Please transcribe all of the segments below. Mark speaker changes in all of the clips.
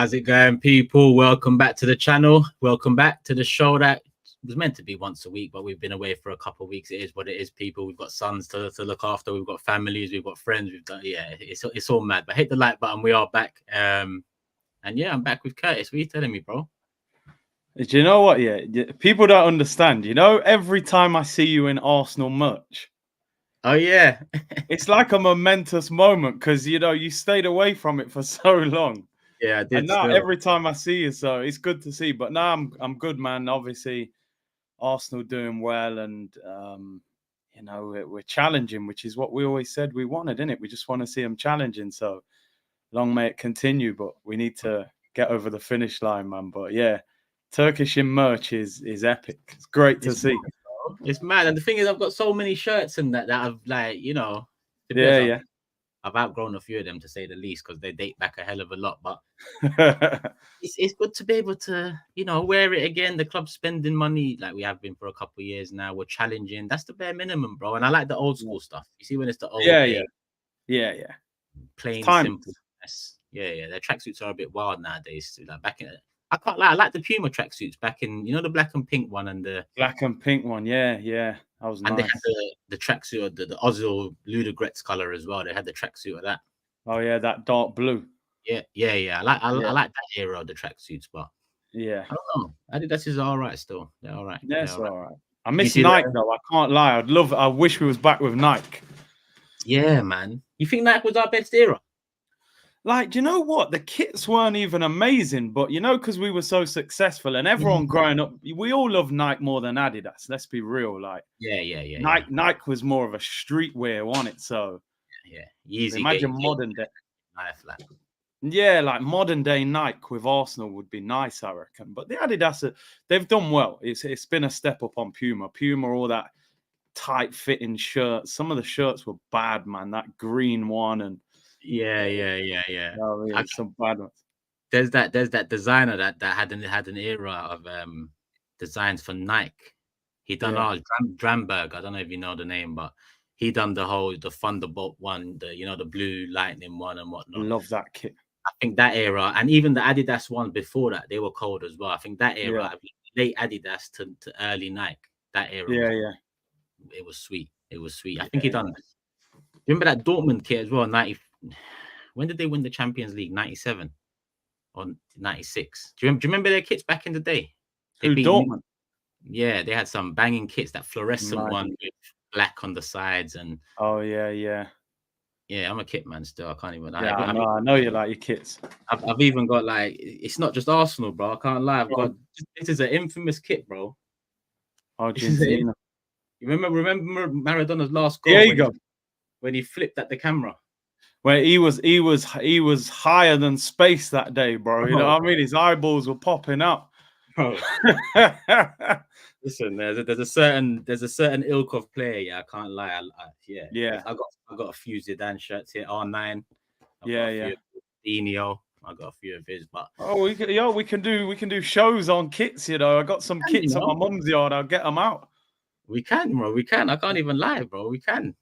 Speaker 1: How's it going, people? Welcome back to the channel. Welcome back to the show that was meant to be once a week, but we've been away for a couple of weeks. It is what it is, people. We've got sons to look after. We've got families. We've got friends. We've done, yeah, it's all mad. But hit the like button. We are back. And yeah, I'm back with Curtis. What are you telling me, bro?
Speaker 2: Do you know what? Yeah, people don't understand. You know, every time I see you in Arsenal merch,
Speaker 1: oh yeah,
Speaker 2: it's like a momentous moment because you stayed away from it for so long.
Speaker 1: Yeah, I did.
Speaker 2: And now
Speaker 1: still.
Speaker 2: every time I see you, so it's good to see. But now I'm good, man. Obviously, Arsenal doing well, and we're challenging, which is what we always said we wanted, isn't it? We just want to see them challenging. So long may it continue. But we need to get over the finish line, man. But yeah, Turkish in merch is epic. It's great to see.
Speaker 1: Mad, it's mad, and the thing is, I've got so many shirts in that I've
Speaker 2: Yeah.
Speaker 1: I've outgrown a few of them, to say the least, because they date back a hell of a lot. But it's good to be able to, wear it again. The club's spending money like we have been for a couple of years now. We're challenging. That's the bare minimum, bro. And I like the old school stuff. You see, when it's the old,
Speaker 2: yeah,
Speaker 1: plain, simple. Yeah. Their tracksuits are a bit wild nowadays. Like back in, I can't lie. I like the Puma tracksuits back in, the black and pink one and the
Speaker 2: black and pink one. Yeah. That was nice.
Speaker 1: And they had the tracksuit, the Ozil Ludogorets color as well. They had the tracksuit of that.
Speaker 2: Oh yeah, that dark blue.
Speaker 1: Yeah. I like that era of the tracksuits, but
Speaker 2: yeah,
Speaker 1: I don't know. Adidas is all right still. They're all right.
Speaker 2: That's all right. I miss Nike though. I can't lie. I wish we was back with Nike.
Speaker 1: Yeah, man. You think Nike was our best era?
Speaker 2: Like, do you know what? The kits weren't even amazing, but because we were so successful and everyone growing up, we all love Nike more than Adidas. Let's be real. Like,
Speaker 1: yeah.
Speaker 2: Nike was more of a streetwear, wasn't it? So,
Speaker 1: easy.
Speaker 2: Imagine modern day. Yeah, like modern day Nike with Arsenal would be nice, I reckon. But the Adidas, they've done well. It's been a step up on Puma. All that tight fitting shirts. Some of the shirts were bad, man. That green one and.
Speaker 1: Yeah.
Speaker 2: Oh, yeah, some bad ones.
Speaker 1: There's that designer that had an era of designs for Nike. He done Dramberg. I don't know if you know the name, but he done the Thunderbolt one, the blue lightning one and whatnot.
Speaker 2: Love that kit.
Speaker 1: I think that era, and even the Adidas one before that, they were cold as well. I think that era, late Adidas to early Nike, that era. It was sweet. I think he done. Remember that Dortmund kit as well? When did they win the Champions League? 97 or 96? Do you remember their kits back in the day?
Speaker 2: Dortmund.
Speaker 1: Yeah, they had some banging kits. That fluorescent one with black on the sides and.
Speaker 2: Oh yeah.
Speaker 1: Yeah, I'm a kit man still. I can't even lie.
Speaker 2: Yeah, I know you like your kits.
Speaker 1: I've even got it's not just Arsenal, bro. I can't lie. This is an infamous kit, bro.
Speaker 2: Argentina.
Speaker 1: You remember Maradona's last goal?
Speaker 2: There you go.
Speaker 1: When he flipped at the camera.
Speaker 2: Where he was higher than space that day, bro. You know what I mean? His eyeballs were popping up.
Speaker 1: Bro. Listen, there's a certain ilk of player. Yeah, I can't lie. I got a few Zidane shirts here. R9. Dino. I got a few of his, but
Speaker 2: we can do shows on kits. I got some kits at my mum's yard. I'll get them out.
Speaker 1: We can, bro. We can. I can't even lie, bro. We can.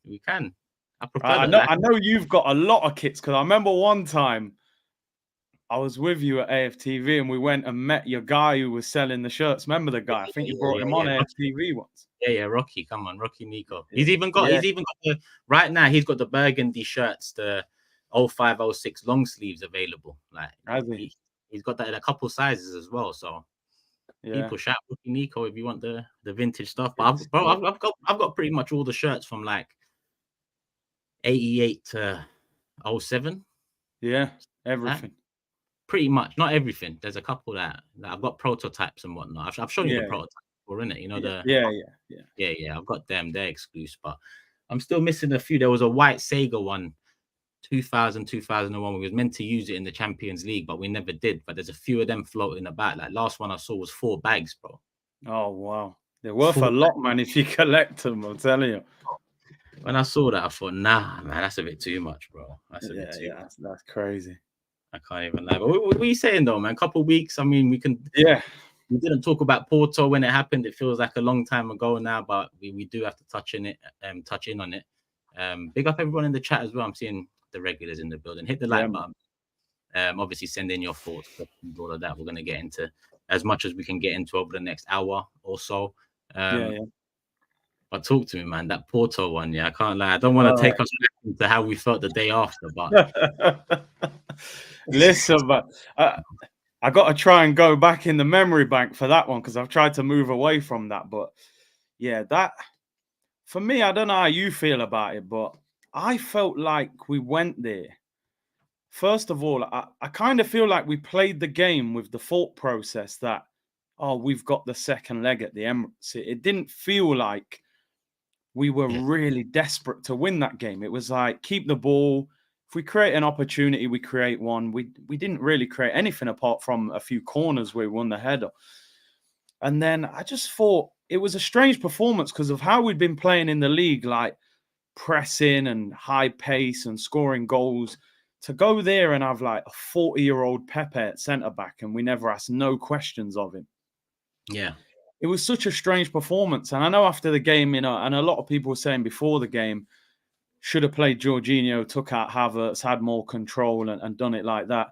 Speaker 2: I know you've got a lot of kits because I remember one time I was with you at AFTV and we went and met your guy who was selling the shirts. Remember the guy? I think you brought him on AFTV once.
Speaker 1: Yeah, Rocky. Come on, Rocky Nico. He's even got right now. He's got the burgundy shirts, the 0506 long sleeves available. Like he's got that in a couple sizes as well. So people shout Rocky Nico if you want the vintage stuff. But I've got pretty much all the shirts from like 88 to 07.
Speaker 2: Yeah, everything.
Speaker 1: Pretty much, not everything. There's a couple that I've got prototypes and whatnot. I've shown you the prototype before, innit? Yeah. I've got them. They're exclusive, but I'm still missing a few. There was a white Sega one, 2001. We was meant to use it in the Champions League, but we never did. But there's a few of them floating about. Like last one I saw was 4 bags, bro.
Speaker 2: Oh wow, they're worth a lot, man. If you collect them, I'm telling you.
Speaker 1: When I saw that, I thought, nah, man, that's a bit too much, bro. That's a bit too much.
Speaker 2: That's crazy.
Speaker 1: I can't even lie. But what are you saying, though, man? A couple of weeks. I mean, we can.
Speaker 2: Yeah.
Speaker 1: We didn't talk about Porto when it happened. It feels like a long time ago now, but we do have to touch in on it. Big up everyone in the chat as well. I'm seeing the regulars in the building. Hit the like button. Obviously, send in your thoughts, questions, all of that. We're going to get into as much as we can get into over the next hour or so. But talk to me, man. That Porto one, yeah, I can't lie. I don't want to take us back into how we felt the day after, but
Speaker 2: listen, but I got to try and go back in the memory bank for that one because I've tried to move away from that. But yeah, that for me, I don't know how you feel about it, but I felt like we went there. First of all, I kind of feel like we played the game with the thought process that, oh, we've got the second leg at the Emirates. It didn't feel like we were really desperate to win that game. It was like, keep the ball. If we create an opportunity, we create one. We didn't really create anything apart from a few corners where we won the header. And then I just thought it was a strange performance because of how we'd been playing in the league, like pressing and high pace and scoring goals. To go there and have like a 40-year-old Pepe at centre-back and we never asked no questions of him.
Speaker 1: Yeah.
Speaker 2: It was such a strange performance. And I know after the game, and a lot of people were saying before the game, should have played Jorginho, took out Havertz, had more control and done it like that.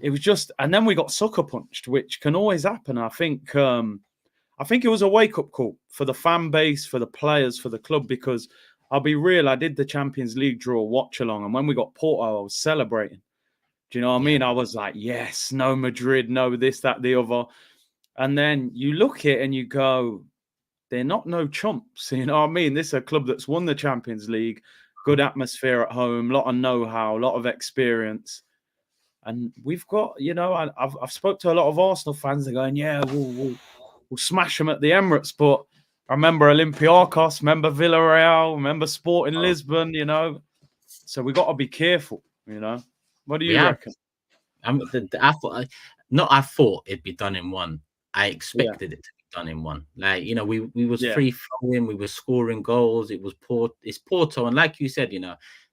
Speaker 2: It was just, and then we got sucker punched, which can always happen. I think it was a wake-up call for the fan base, for the players, for the club, because I'll be real, I did the Champions League draw watch along, and when we got Porto, I was celebrating. Do you know what I mean? I was like, yes, no Madrid, no this, that, the other. And then you look at it and you go, they're not no chumps. You know what I mean? This is a club that's won the Champions League, good atmosphere at home, a lot of know-how, a lot of experience. And we've got, I've spoke to a lot of Arsenal fans. They're going, yeah, we'll smash them at the Emirates. But I remember Olympiacos, remember Villarreal, remember Sporting Lisbon, So we got to be careful, What do you reckon?
Speaker 1: I thought it'd be done in one. I expected it to be done in one. Like, we was free flowing, we were scoring goals. It's Porto, and like you said,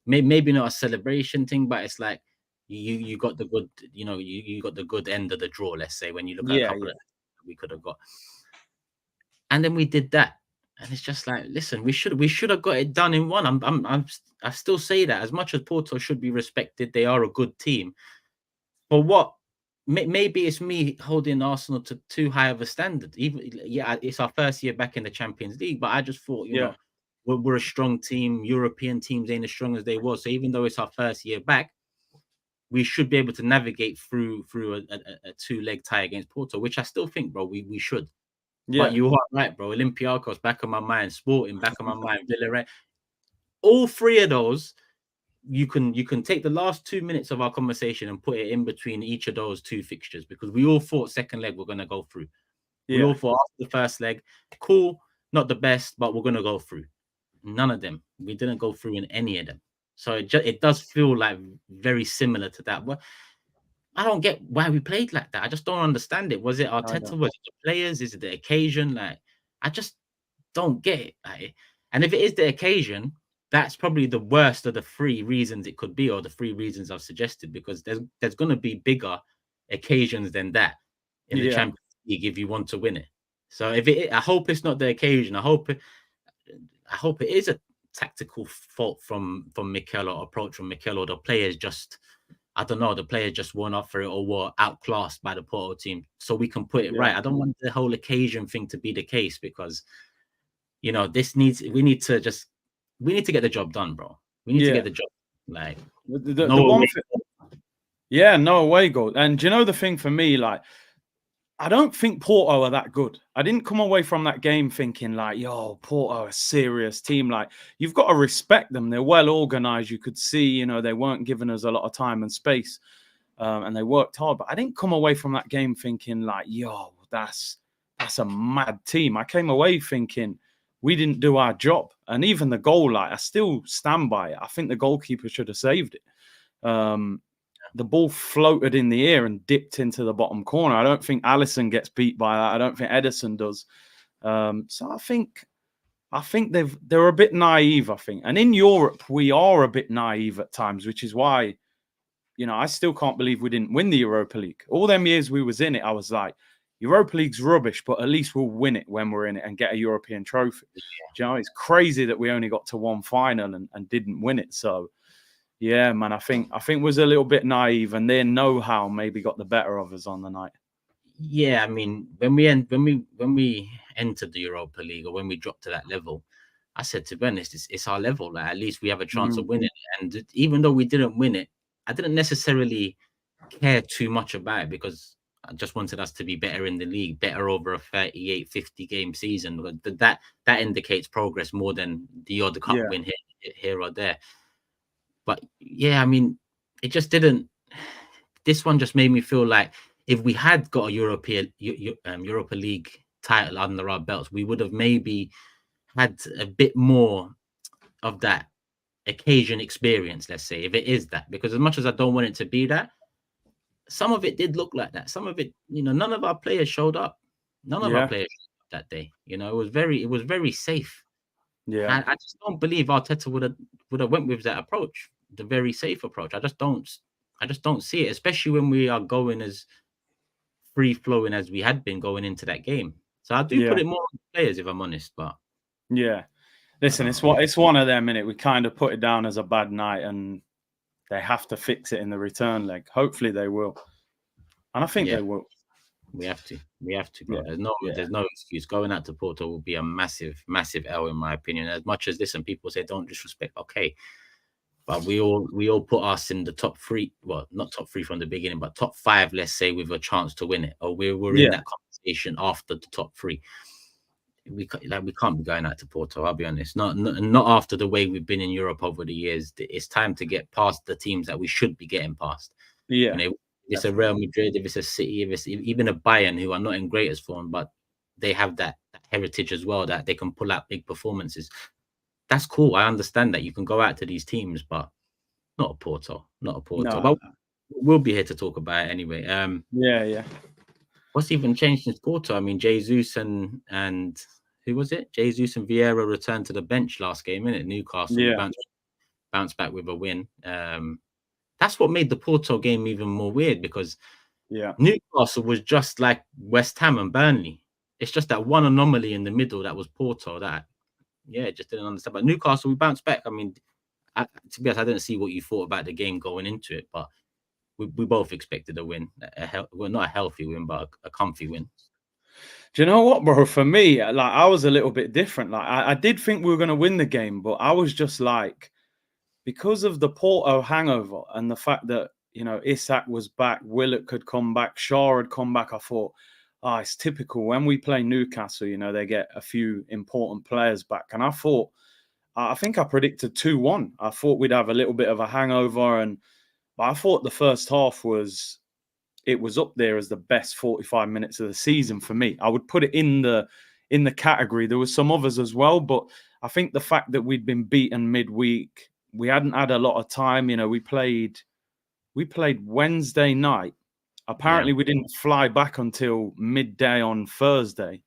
Speaker 1: maybe not a celebration thing, but it's like you got the good, you got the good end of the draw. Let's say when you look at a couple of we could have got, and then we did that, and it's just like, listen, we should have got it done in one. I still say that as much as Porto should be respected, they are a good team. But what? Maybe it's me holding Arsenal to too high of a standard. It's our first year back in the Champions League, but I just thought, we're a strong team. European teams ain't as strong as they were. So even though it's our first year back, we should be able to navigate through a two-leg tie against Porto, which I still think, bro, we should. Yeah. But you are right, bro. Olympiacos, back of my mind. Sporting, back of my mind. Villarreal. All three of those, you can take the last 2 minutes of our conversation and put it in between each of those two fixtures, because we all thought second leg we're going to go through. We all thought after the first leg, cool, not the best, but we're going to go through. None of them. We didn't go through in any of them. So it does feel like very similar to that. But I don't get why we played like that. I just don't understand it. Was it Arteta? Was it the players? Is it the occasion? Like, I just don't get it. Like, and if it is the occasion, that's probably the worst of the three reasons it could be, or the three reasons I've suggested, because there's going to be bigger occasions than that in the Champions League if you want to win it. So I hope it's not the occasion. I hope it is a tactical fault from Mikel, or approach from Mikel, or the players just, I don't know, the players just weren't up for it or were outclassed by the Porto team. So we can put it right. I don't want the whole occasion thing to be the case, because we need to get the job done, bro. We need to get the job. Like, no
Speaker 2: away goal. And do you know the thing for me, like, I don't think Porto are that good. I didn't come away from that game thinking like, yo, Porto are a serious team. Like, you've got to respect them. They're well organized. You could see, they weren't giving us a lot of time and space, and they worked hard. But I didn't come away from that game thinking like, yo, that's a mad team. I came away thinking we didn't do our job. And even the goal, like, I still stand by it. I think the goalkeeper should have saved it. The ball floated in the air and dipped into the bottom corner. I don't think Alisson gets beat by that. I don't think Ederson does. So I think they're a bit naive, I think. And in Europe, we are a bit naive at times, which is why, I still can't believe we didn't win the Europa League. All them years we was in it, I was like, Europa League's rubbish, but at least we'll win it when we're in it and get a European trophy. Yeah. It's crazy that we only got to one final and didn't win it. So, Yeah, man. I think was a little bit naive, and their know-how maybe got the better of us on the night.
Speaker 1: Yeah, I mean, when we entered the Europa League, or when we dropped to that level, I said, to be honest, it's our level. Like, at least we have a chance of winning it. And even though we didn't win it, I didn't necessarily care too much about it, because I just wanted us to be better in the league, better over a 38, 50 game season. That indicates progress more than the odd cup win here or there. But yeah, I mean, it just didn't. This one just made me feel like if we had got a Europa League title under our belts, we would have maybe had a bit more of that occasion experience, let's say, if it is that. Because as much as I don't want it to be that, some of it did look like that. Some of it, none of our players showed up. None of our players showed up that day. It was very safe.
Speaker 2: Yeah.
Speaker 1: I just don't believe Arteta would have went with that approach, the very safe approach. I just don't see it, especially when we are going as free flowing as we had been going into that game. So I do put it more on the players, if I'm honest. But
Speaker 2: yeah, listen, it's one of them, innit? We kind of put it down as a bad night, and they have to fix it in the return leg. Hopefully they will, and I think they will.
Speaker 1: We have to, bro. There's no excuse. Going out to Porto will be a massive, massive L, in my opinion. As much as listen, people say don't disrespect. Okay, but we all put us in the top three. Well, not top three from the beginning, but top five, let's say, with a chance to win it. Or we're in that conversation after the top three. We can't be going out to Porto. I'll be honest. Not after the way we've been in Europe over the years. It's time to get past the teams that we should be getting past.
Speaker 2: Yeah.
Speaker 1: If it's a Real Madrid, if it's a City, if it's even a Bayern, who are not in greatest form, but they have that heritage as well, that they can pull out big performances. That's cool. I understand that you can go out to these teams, but not a Porto. No. But we'll be here to talk about it anyway.
Speaker 2: Yeah.
Speaker 1: What's even changed since Porto? I mean, Jesus and who was it? Jesus and Vieira returned to the bench last game, innit? Newcastle. We bounced back with a win. That's what made the Porto game even more weird, because Newcastle was just like West Ham and Burnley. It's just that one anomaly in the middle that was Porto that, just didn't understand. But Newcastle, we bounced back. I mean, to be honest, I didn't see what you thought about the game going into it, but we both expected a win. Well, not a healthy win, but a comfy win.
Speaker 2: Do you know what, bro? For me, like, I was a little bit different. Like, I did think we were going to win the game, but I was just like, because of the Porto hangover and the fact that, Isak was back, Willock had come back, Shaw had come back, I thought, it's typical. When we play Newcastle, they get a few important players back. And I think I predicted 2-1. I thought we'd have a little bit of a hangover. But I thought the first half was up there as the best 45 minutes of the season for me. I would put it in the category. There was some others as well, but I think the fact that we'd been beaten midweek, we hadn't had a lot of time. We played Wednesday night. Apparently, we didn't fly back until midday on Thursday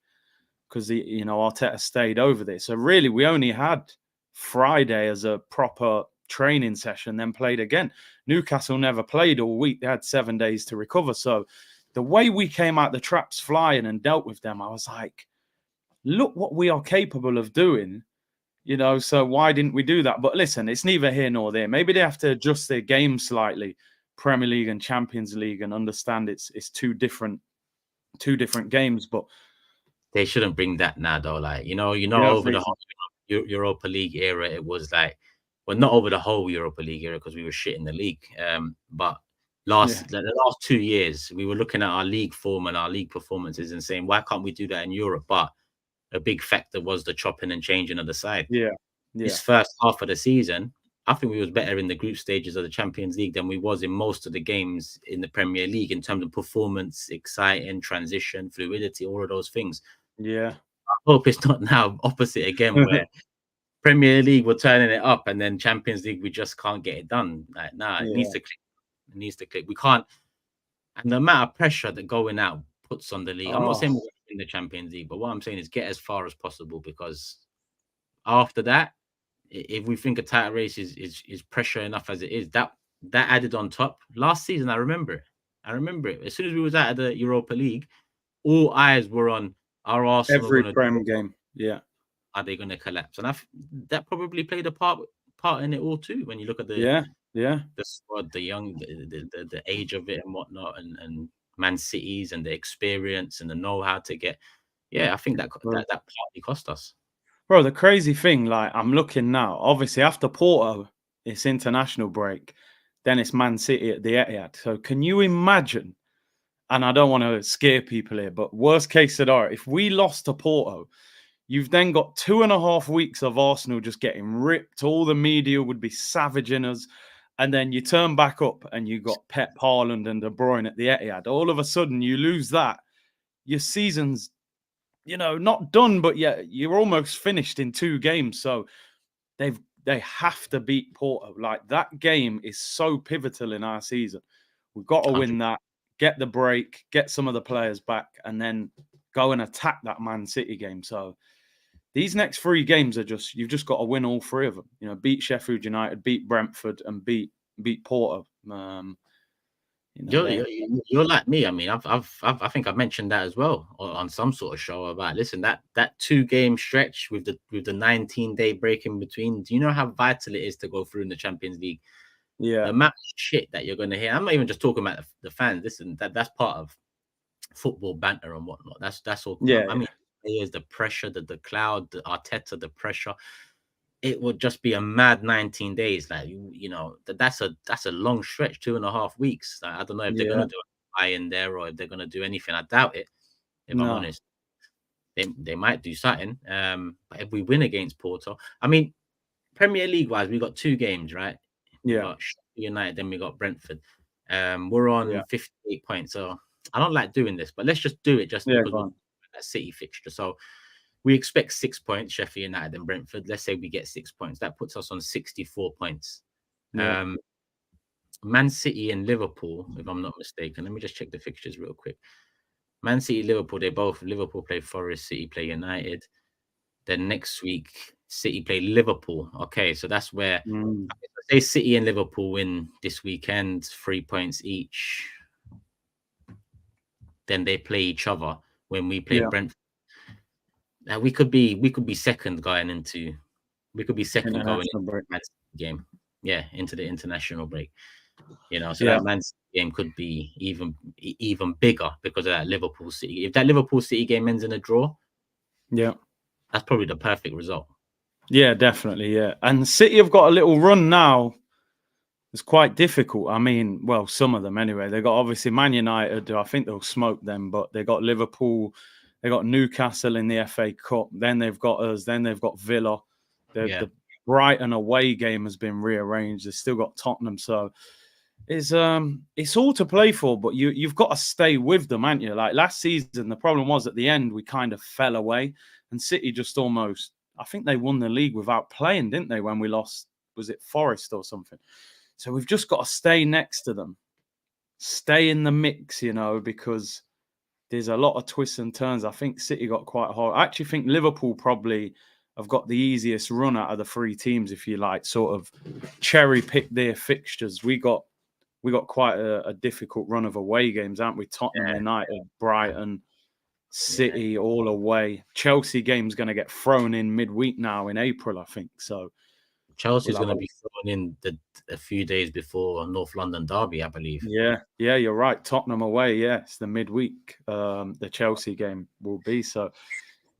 Speaker 2: because Arteta stayed over there. So really, we only had Friday as a proper training session, then played again. Newcastle never played all week. They had 7 days to recover. So the way we came out the traps flying and dealt with them, I was like, look what we are capable of doing. So why didn't we do that? But listen, it's neither here nor there. Maybe they have to adjust their game slightly, Premier League and Champions League, and understand it's two different games. But
Speaker 1: they shouldn't bring that now, though. Like, over the whole Europa League era, it was like, well, not over the whole Europa League era, because we were shit in the league. But the last 2 years, we were looking at our league form and our league performances and saying, why can't we do that in Europe? But a big factor was the chopping and changing of the side. This first half of the season, I think we was better in the group stages of the Champions League than we was in most of the games in the Premier League, in terms of performance, exciting, transition, fluidity, all of those things.
Speaker 2: Yeah.
Speaker 1: I hope it's not now opposite again, where Premier League we're turning it up, and then Champions League we just can't get it done. Like, it needs to click. It needs to click. We can't. And the amount of pressure that going out puts on the league. I'm not saying we're in the Champions League, but what I'm saying is get as far as possible, because after that, if we think a title race is pressure enough as it is, that added on top. Last season, I remember it. As soon as we was out of the Europa League, all eyes were on our Arsenal.
Speaker 2: Every Prem game. Yeah.
Speaker 1: Are they going to collapse? And that probably played a part in it all too. When you look at the the squad, the young, the age of it and whatnot, and Man City's and the experience and the know-how to get. Yeah, I think that partly cost us.
Speaker 2: Bro, the crazy thing, like I'm looking now, obviously after Porto, it's international break, then it's Man City at the Etihad. So can you imagine? And I don't want to scare people here, but worst case scenario, if we lost to Porto, you've then got 2.5 weeks of Arsenal just getting ripped. All the media would be savaging us. And then you turn back up and you got Pep, Haaland and De Bruyne at the Etihad. All of a sudden you lose that. Your season's, not done, but yeah, you're almost finished in 2 games. So they have to beat Porto. Like that game is so pivotal in our season. We've got to win that, get the break, get some of the players back, and then go and attack that Man City game. So these next 3 games are you've just got to win all 3 of them. Beat Sheffield United, beat Brentford, and beat Porto.
Speaker 1: You're like me. I mean, I think I mentioned that as well on some sort of show about. Listen, that 2-game stretch with the 19-day break in between. Do you know how vital it is to go through in the Champions League?
Speaker 2: Yeah,
Speaker 1: the amount of shit that you're going to hear. I'm not even just talking about the fans. Listen, that's part of football banter and whatnot. That's all.
Speaker 2: Yeah,
Speaker 1: I mean, players, the pressure, the cloud, the Arteta, the pressure. It would just be a mad 19 days. Like that's a long stretch, 2.5 weeks. Like, I don't know if they're gonna do a buy in there or if they're gonna do anything. I doubt it. If I'm honest, they might do something. But if we win against Porto, I mean, Premier League wise, we got 2 games, right? We got Sheffield United, then we got Brentford. We're on 58 points. So I don't like doing this, but let's just do it just because we're that City fixture. So we expect 6 points, Sheffield United and Brentford. Let's say we get 6 points. That puts us on 64 points. Man City and Liverpool, if I'm not mistaken. Let me just check the fixtures real quick. Man City, Liverpool, Liverpool play Forest, City play United. Then next week, City play Liverpool. Okay, so that's where say City and Liverpool win this weekend, 3 points each. Then they play each other when we play Brentford. Now we could be second going into Man City game. Yeah, into the international break. So that Man City game could be even bigger because of that Liverpool City. If that Liverpool City game ends in a draw, that's probably the perfect result.
Speaker 2: Yeah, definitely. Yeah, and City have got a little run now. It's quite difficult. I mean, well, some of them anyway. They got obviously Man United. I think they'll smoke them, but they got Liverpool. They got Newcastle in the FA Cup. Then they've got us. Then they've got Villa. The Brighton away game has been rearranged. They've still got Tottenham. So it's all to play for. But you've got to stay with them, haven't you? Like last season, the problem was at the end we kind of fell away, and City just almost. I think they won the league without playing, didn't they? When we lost, was it Forest or something? So we've just got to stay next to them, stay in the mix, because there's a lot of twists and turns. I think City got quite hard. I actually think Liverpool probably have got the easiest run out of the 3 teams, if you like, sort of cherry pick their fixtures. We got quite a difficult run of away games, haven't we? Tottenham, United, Brighton, City, all away. Chelsea game's going to get thrown in midweek now in April, I think. So
Speaker 1: Chelsea's going to be thrown in a few days before North London derby, I believe.
Speaker 2: Yeah, you're right. Tottenham away. Yeah, it's the midweek. The Chelsea game will be. So,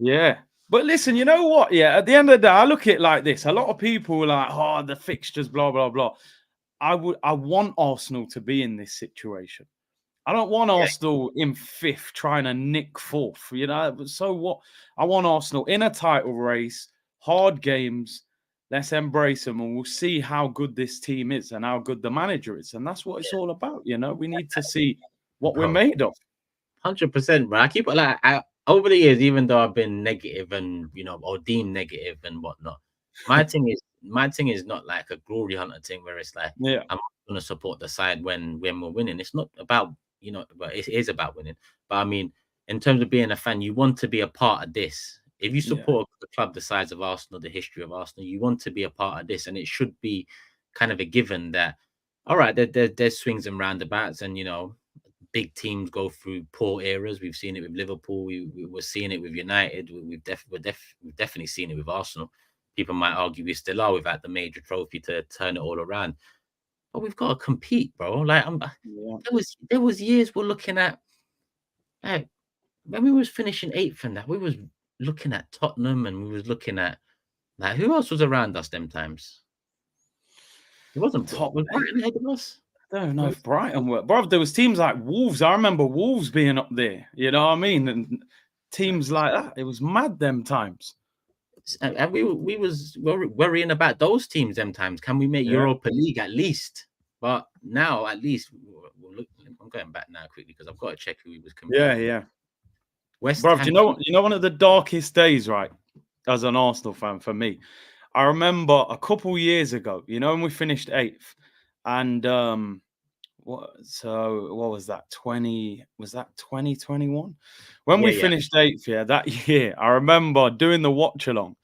Speaker 2: yeah. But listen, you know what? Yeah, at the end of the day, I look at it like this. A lot of people are like, oh, the fixtures, blah, blah, blah. I want Arsenal to be in this situation. I don't want Arsenal in 5th trying to nick 4th. So what? I want Arsenal in a title race, hard games. Let's embrace them, and we'll see how good this team is and how good the manager is. And that's what it's all about. We need to see what we're made of.
Speaker 1: 100%, bro. I keep over the years, even though I've been negative and or deemed negative and whatnot. My thing is not like a glory hunter thing where it's like I'm going to support the side when we're winning. It's not about but it is about winning. But I mean, in terms of being a fan, you want to be a part of this. If you support the club the size of Arsenal, the history of Arsenal, you want to be a part of this, and it should be kind of a given that all right, there's swings and roundabouts, and big teams go through poor eras. We've seen it with Liverpool. We're seeing it with United. We've definitely seen it with Arsenal. People might argue we still are without the major trophy to turn it all around. but we've got to compete, bro. Like, there was years we're looking at, like, when we was finishing 8th and that, we was looking at Tottenham, and we was looking at, like, who else was around us them times? It wasn't
Speaker 2: Top
Speaker 1: was Brighton ahead of us?
Speaker 2: I don't know if Brighton were, bro. There was teams like Wolves. I remember Wolves being up there. You know what I mean? And teams like that. It was mad them times.
Speaker 1: And we was worrying about those teams them times. Can we make Europa League at least? But now at least we'll look. I'm going back now quickly because I've got to check who we was competing.
Speaker 2: Yeah.
Speaker 1: West
Speaker 2: Bro,
Speaker 1: Ham.
Speaker 2: do you know one of the darkest days, right? As an Arsenal fan for me, I remember a couple years ago. You know when we finished 8th, and what was that? 2021? When we finished 8th, that year, I remember doing the watch along,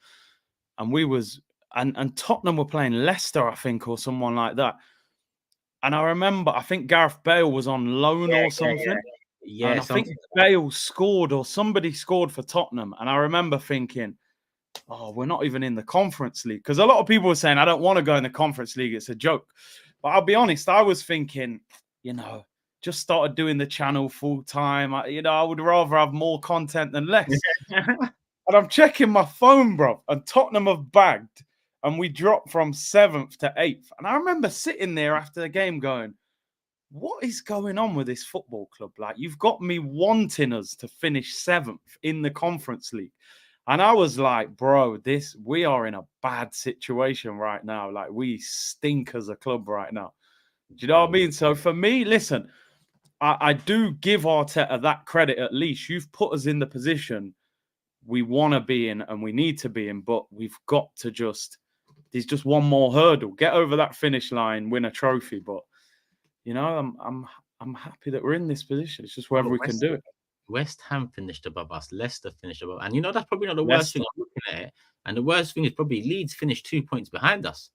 Speaker 2: and we was and Tottenham were playing Leicester, I think, or someone like that. And I remember, I think Gareth Bale was on loan or something.
Speaker 1: Yeah,
Speaker 2: and I think Bale scored, or somebody scored for Tottenham. And I remember thinking, oh, we're not even in the Conference League. Because a lot of people were saying, I don't want to go in the Conference League. It's a joke. But I'll be honest, I was thinking, just started doing the channel full time. I would rather have more content than less. And I'm checking my phone, bro. And Tottenham have bagged. And we dropped from 7th to 8th. And I remember sitting there after the game going, what is going on with this football club? Like, you've got me wanting us to finish 7th in the Conference League. And I was like, bro, we are in a bad situation right now. Like, we stink as a club right now. Do you know what I mean? So for me, listen, I do give Arteta that credit at least. You've put us in the position we want to be in and we need to be in, but we've got to there's just one more hurdle. Get over that finish line, win a trophy. But, I'm happy that we're in this position. It's just whether we can do it.
Speaker 1: West Ham finished above us. Leicester finished above. And that's probably not the worst thing I'm looking at it. And the worst thing is probably Leeds finished 2 points behind us.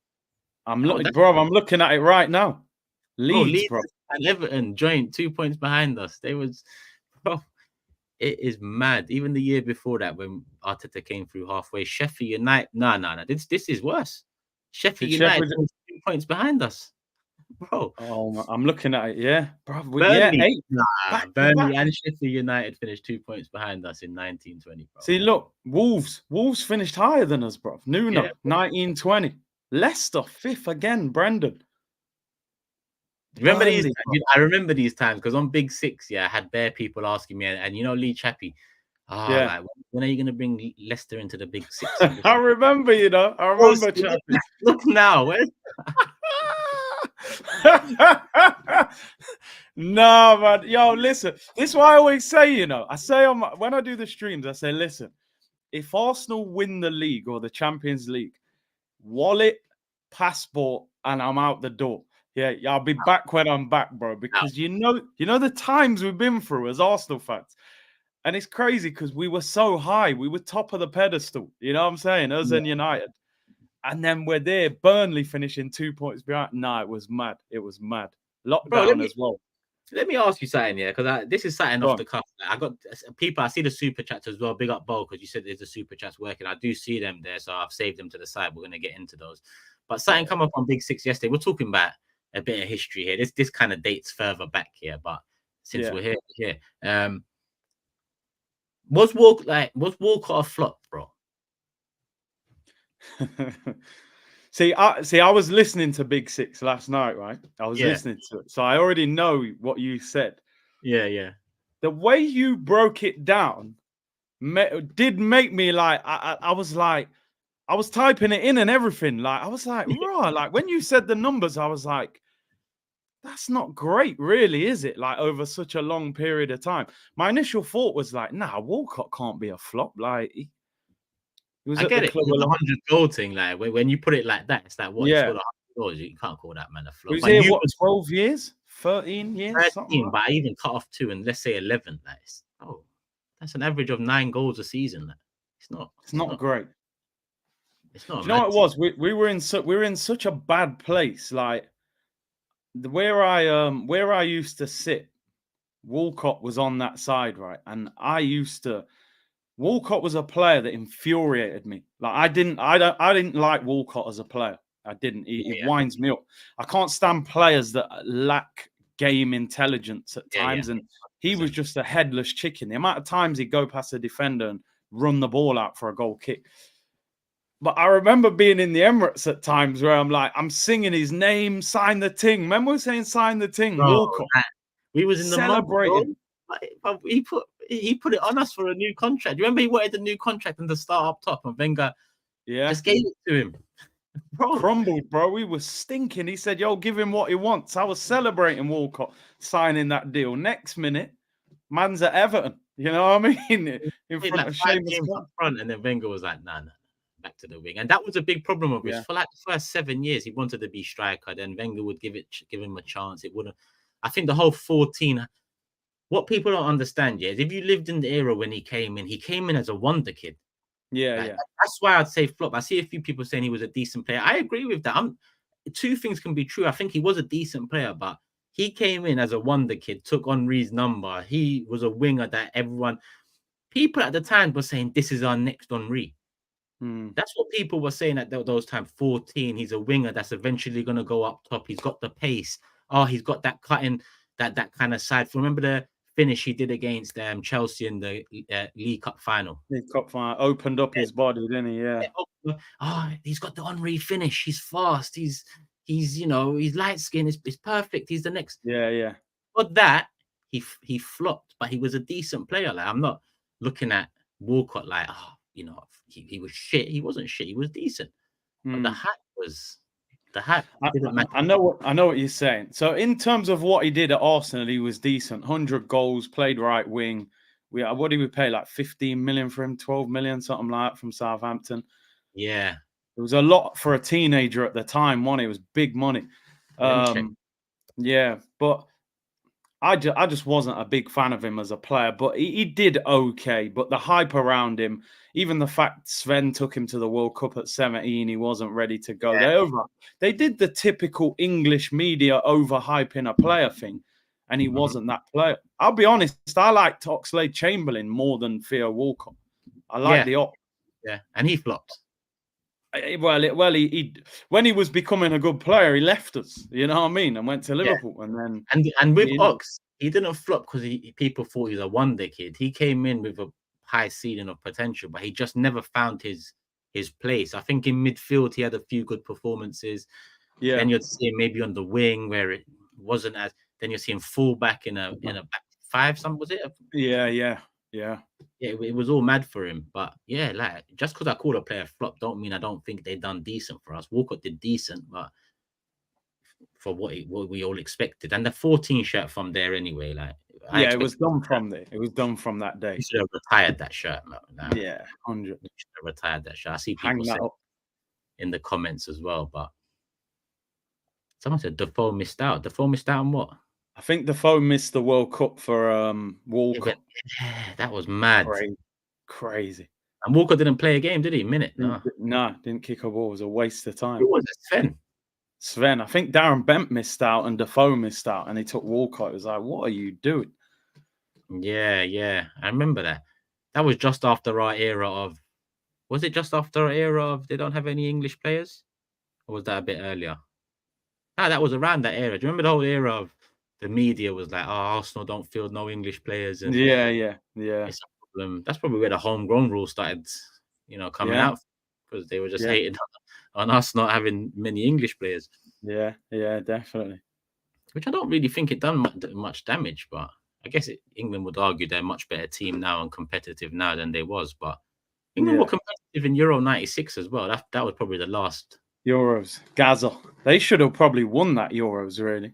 Speaker 2: I'm looking at it right now. Leeds, bro.
Speaker 1: And Everton joined 2 points behind us. It is mad. Even the year before that, when Arteta came through halfway, Sheffield United. No. This is worse. Sheffield United 2 points behind us, bro.
Speaker 2: Oh, I'm looking at it. Yeah, bro.
Speaker 1: Burnley, Burnley and Sheffield United finished 2 points behind us in 1920. Bro.
Speaker 2: See, look, Wolves finished higher than us, bro. Nuno, 1920. Leicester 5th again. Brendan.
Speaker 1: Remember these? I remember these times because on Big Six, I had bare people asking me, and Lee Chappie, like, when are you going to bring Leicester into the Big Six?
Speaker 2: I remember, Chappie.
Speaker 1: Look now,
Speaker 2: No, man. Yo, listen. This is what I always say, I say when I do the streams, I say, listen, if Arsenal win the league or the Champions League, wallet, passport, and I'm out the door. Yeah, I'll be back when I'm back, bro. Because you know the times we've been through as Arsenal fans. And it's crazy because we were so high. We were top of the pedestal. You know what I'm saying? Us and United. And then we're there, Burnley finishing 2 points behind. No, it was mad. It was mad. Lockdown as well.
Speaker 1: Let me ask you something, because this is something off the cuff. I got people, I see the super chats as well. Big up, Bo, because you said there's a super chats working. I do see them there, so I've saved them to the side. We're going to get into those. But something come up on Big Six yesterday. We're talking about a bit of history here. This kind of dates further back here, but since we're here, was Walcott a flop, bro?
Speaker 2: See, I was listening to Big Six last night, right? I was listening to it, so I already know what you said.
Speaker 1: Yeah.
Speaker 2: The way you broke it down did make me like. I was like, I was typing it in and everything. Like, I was like, right. Like when you said the numbers, I was like, that's not great, really, is it? Like over such a long period of time. My initial thought was like, nah, Walcott can't be a flop. Like.
Speaker 1: I get it. The 100 goal thing, like when you put it like that, it's like what? He scored 100 goals. You can't call that man a flop.
Speaker 2: Was here what? 12 years, 13 years,
Speaker 1: 13. But I even cut off 2 and let's say 11. That's an average of 9 goals a season. Like. It's not
Speaker 2: great.
Speaker 1: It's not.
Speaker 2: Do you know what it was? We were in such a bad place. Like where I used to sit, Walcott was on that side, right, and Walcott was a player that infuriated me. Like I didn't like Walcott as a player. I didn't. He winds me up. I can't stand players that lack game intelligence at times, and he was just a headless chicken. The amount of times he'd go past a defender and run the ball out for a goal kick. But I remember being in the Emirates at times where I'm singing his name, sign the ting. Remember saying sign the ting, Walcott.
Speaker 1: We was in the
Speaker 2: celebrating.
Speaker 1: But he put it on us for a new contract. You remember he wanted a new contract and to start up top, and Wenger just gave it to him.
Speaker 2: Bro. Crumbled, bro. We were stinking. He said, yo, give him what he wants. I was celebrating Walcott signing that deal. Next minute, man's at Everton. You know what I mean? In front of Seamus
Speaker 1: up front, and then Wenger was like, nah, back to the wing. And that was a big problem of his. For like the first 7 years, he wanted to be striker. Then Wenger would give him a chance. It wouldn't. I think the whole 14. What people don't understand is if you lived in the era when he came in as a wonder kid. That's why I'd say flop. I see a few people saying he was a decent player. I agree with that. Two things can be true. I think he was a decent player, but he came in as a wonder kid, took Henry's number. He was a winger that people at the time were saying, this is our next Henry. That's what people were saying at those times. 14, he's a winger that's eventually going to go up top. He's got the pace. Oh, he's got that cutting, that kind of side. Remember the finish he did against Chelsea in the League Cup final.
Speaker 2: League Cup final opened up his body, didn't he? Yeah.
Speaker 1: Oh, he's got the Henry finish. He's fast. He's he's light skinned. It's perfect. He's the next.
Speaker 2: Yeah.
Speaker 1: But that he flopped, but he was a decent player. Like, I'm not looking at Walcott like, he was shit. He wasn't shit. He was decent. But the hat didn't matter.
Speaker 2: I know what you're saying. So in terms of what he did at Arsenal, he was decent. 100 goals, played right wing. What did we pay? Like 15 million for him, 12 million, something like that from Southampton.
Speaker 1: Yeah.
Speaker 2: It was a lot for a teenager at the time. It was big money. Yeah, but I just wasn't a big fan of him as a player, but he did okay. But the hype around him, even the fact Sven took him to the World Cup at 17, he wasn't ready to go. Yeah. They did the typical English media overhyping a player thing, and he wasn't that player. I'll be honest, I liked Oxlade-Chamberlain more than Theo Walcott. I like the op.
Speaker 1: Yeah, and he flopped.
Speaker 2: Well, he when he was becoming a good player, he left us. You know what I mean, and went to Liverpool, and then
Speaker 1: and with Ox, he didn't flop because people thought he was a wonder kid. He came in with a high ceiling of potential, but he just never found his place. I think in midfield he had a few good performances. Yeah. Then you'd see him maybe on the wing where it wasn't as. Then you're seeing fullback in a back five. Some was it?
Speaker 2: Yeah,
Speaker 1: it was all mad for him. But yeah, like just because I call a player flop, don't mean I don't think they done decent for us. Walcott did decent, but for what we all expected. And the 14 shirt from there anyway, like
Speaker 2: it was done from there. It was done from that day.
Speaker 1: You should have retired that shirt.
Speaker 2: Yeah, 100.
Speaker 1: You should have retired that shirt. I see people say in the comments as well, but someone said Defoe missed out. Defoe missed out on what?
Speaker 2: I think Defoe missed the World Cup for Walcott.
Speaker 1: Yeah, that was mad.
Speaker 2: Crazy.
Speaker 1: And Walcott didn't play a game, did he? Minute?
Speaker 2: No, didn't kick a ball. It was a waste of time.
Speaker 1: Who was it?
Speaker 2: Sven. I think Darren Bent missed out and Defoe missed out, and he took Walcott. It was like, what are you doing?
Speaker 1: Yeah. I remember that. That was just after our era of. Was it just after our era of they don't have any English players, or was that a bit earlier? No, that was around that era. Do you remember the whole era of the media was like, Arsenal don't field no English players, and
Speaker 2: yeah.
Speaker 1: It's a problem. That's probably where the homegrown rule started, coming out, because they were just hating on us not having many English players.
Speaker 2: Yeah, definitely.
Speaker 1: Which I don't really think it done much damage, but I guess England would argue they're a much better team now and competitive now than they was. But England were competitive in Euro 96 as well. That was probably the last
Speaker 2: Euros. Gaza. They should have probably won that Euros, really.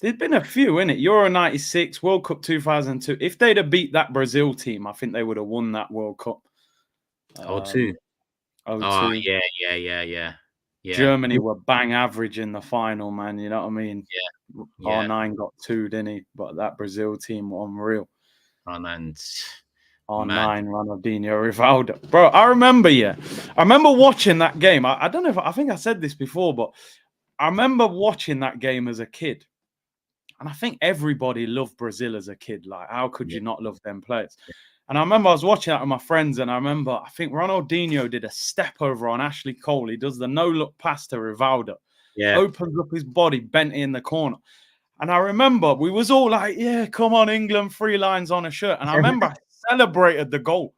Speaker 2: There's been a few, innit? Euro 96, World Cup 2002. If they'd have beat that Brazil team, I think they would have won that World Cup.
Speaker 1: 02. Oh, yeah.
Speaker 2: Germany were bang average in the final, man. You know what I mean?
Speaker 1: Yeah.
Speaker 2: R9 got 2, didn't he? But that Brazil team were unreal.
Speaker 1: R9,
Speaker 2: Ronaldinho, Rivaldo. Bro, I remember watching that game. I don't know I think I said this before, but I remember watching that game as a kid. And I think everybody loved Brazil as a kid. Like, how could you not love them players? And I remember I was watching that with my friends, and I remember I think Ronaldinho did a step over on Ashley Cole. He does the no-look pass to Rivaldo.
Speaker 1: Yeah.
Speaker 2: Opens up his body, bent in the corner. And I remember we was all like, yeah, come on, England, 3 lines on a shirt. And I remember I celebrated the goal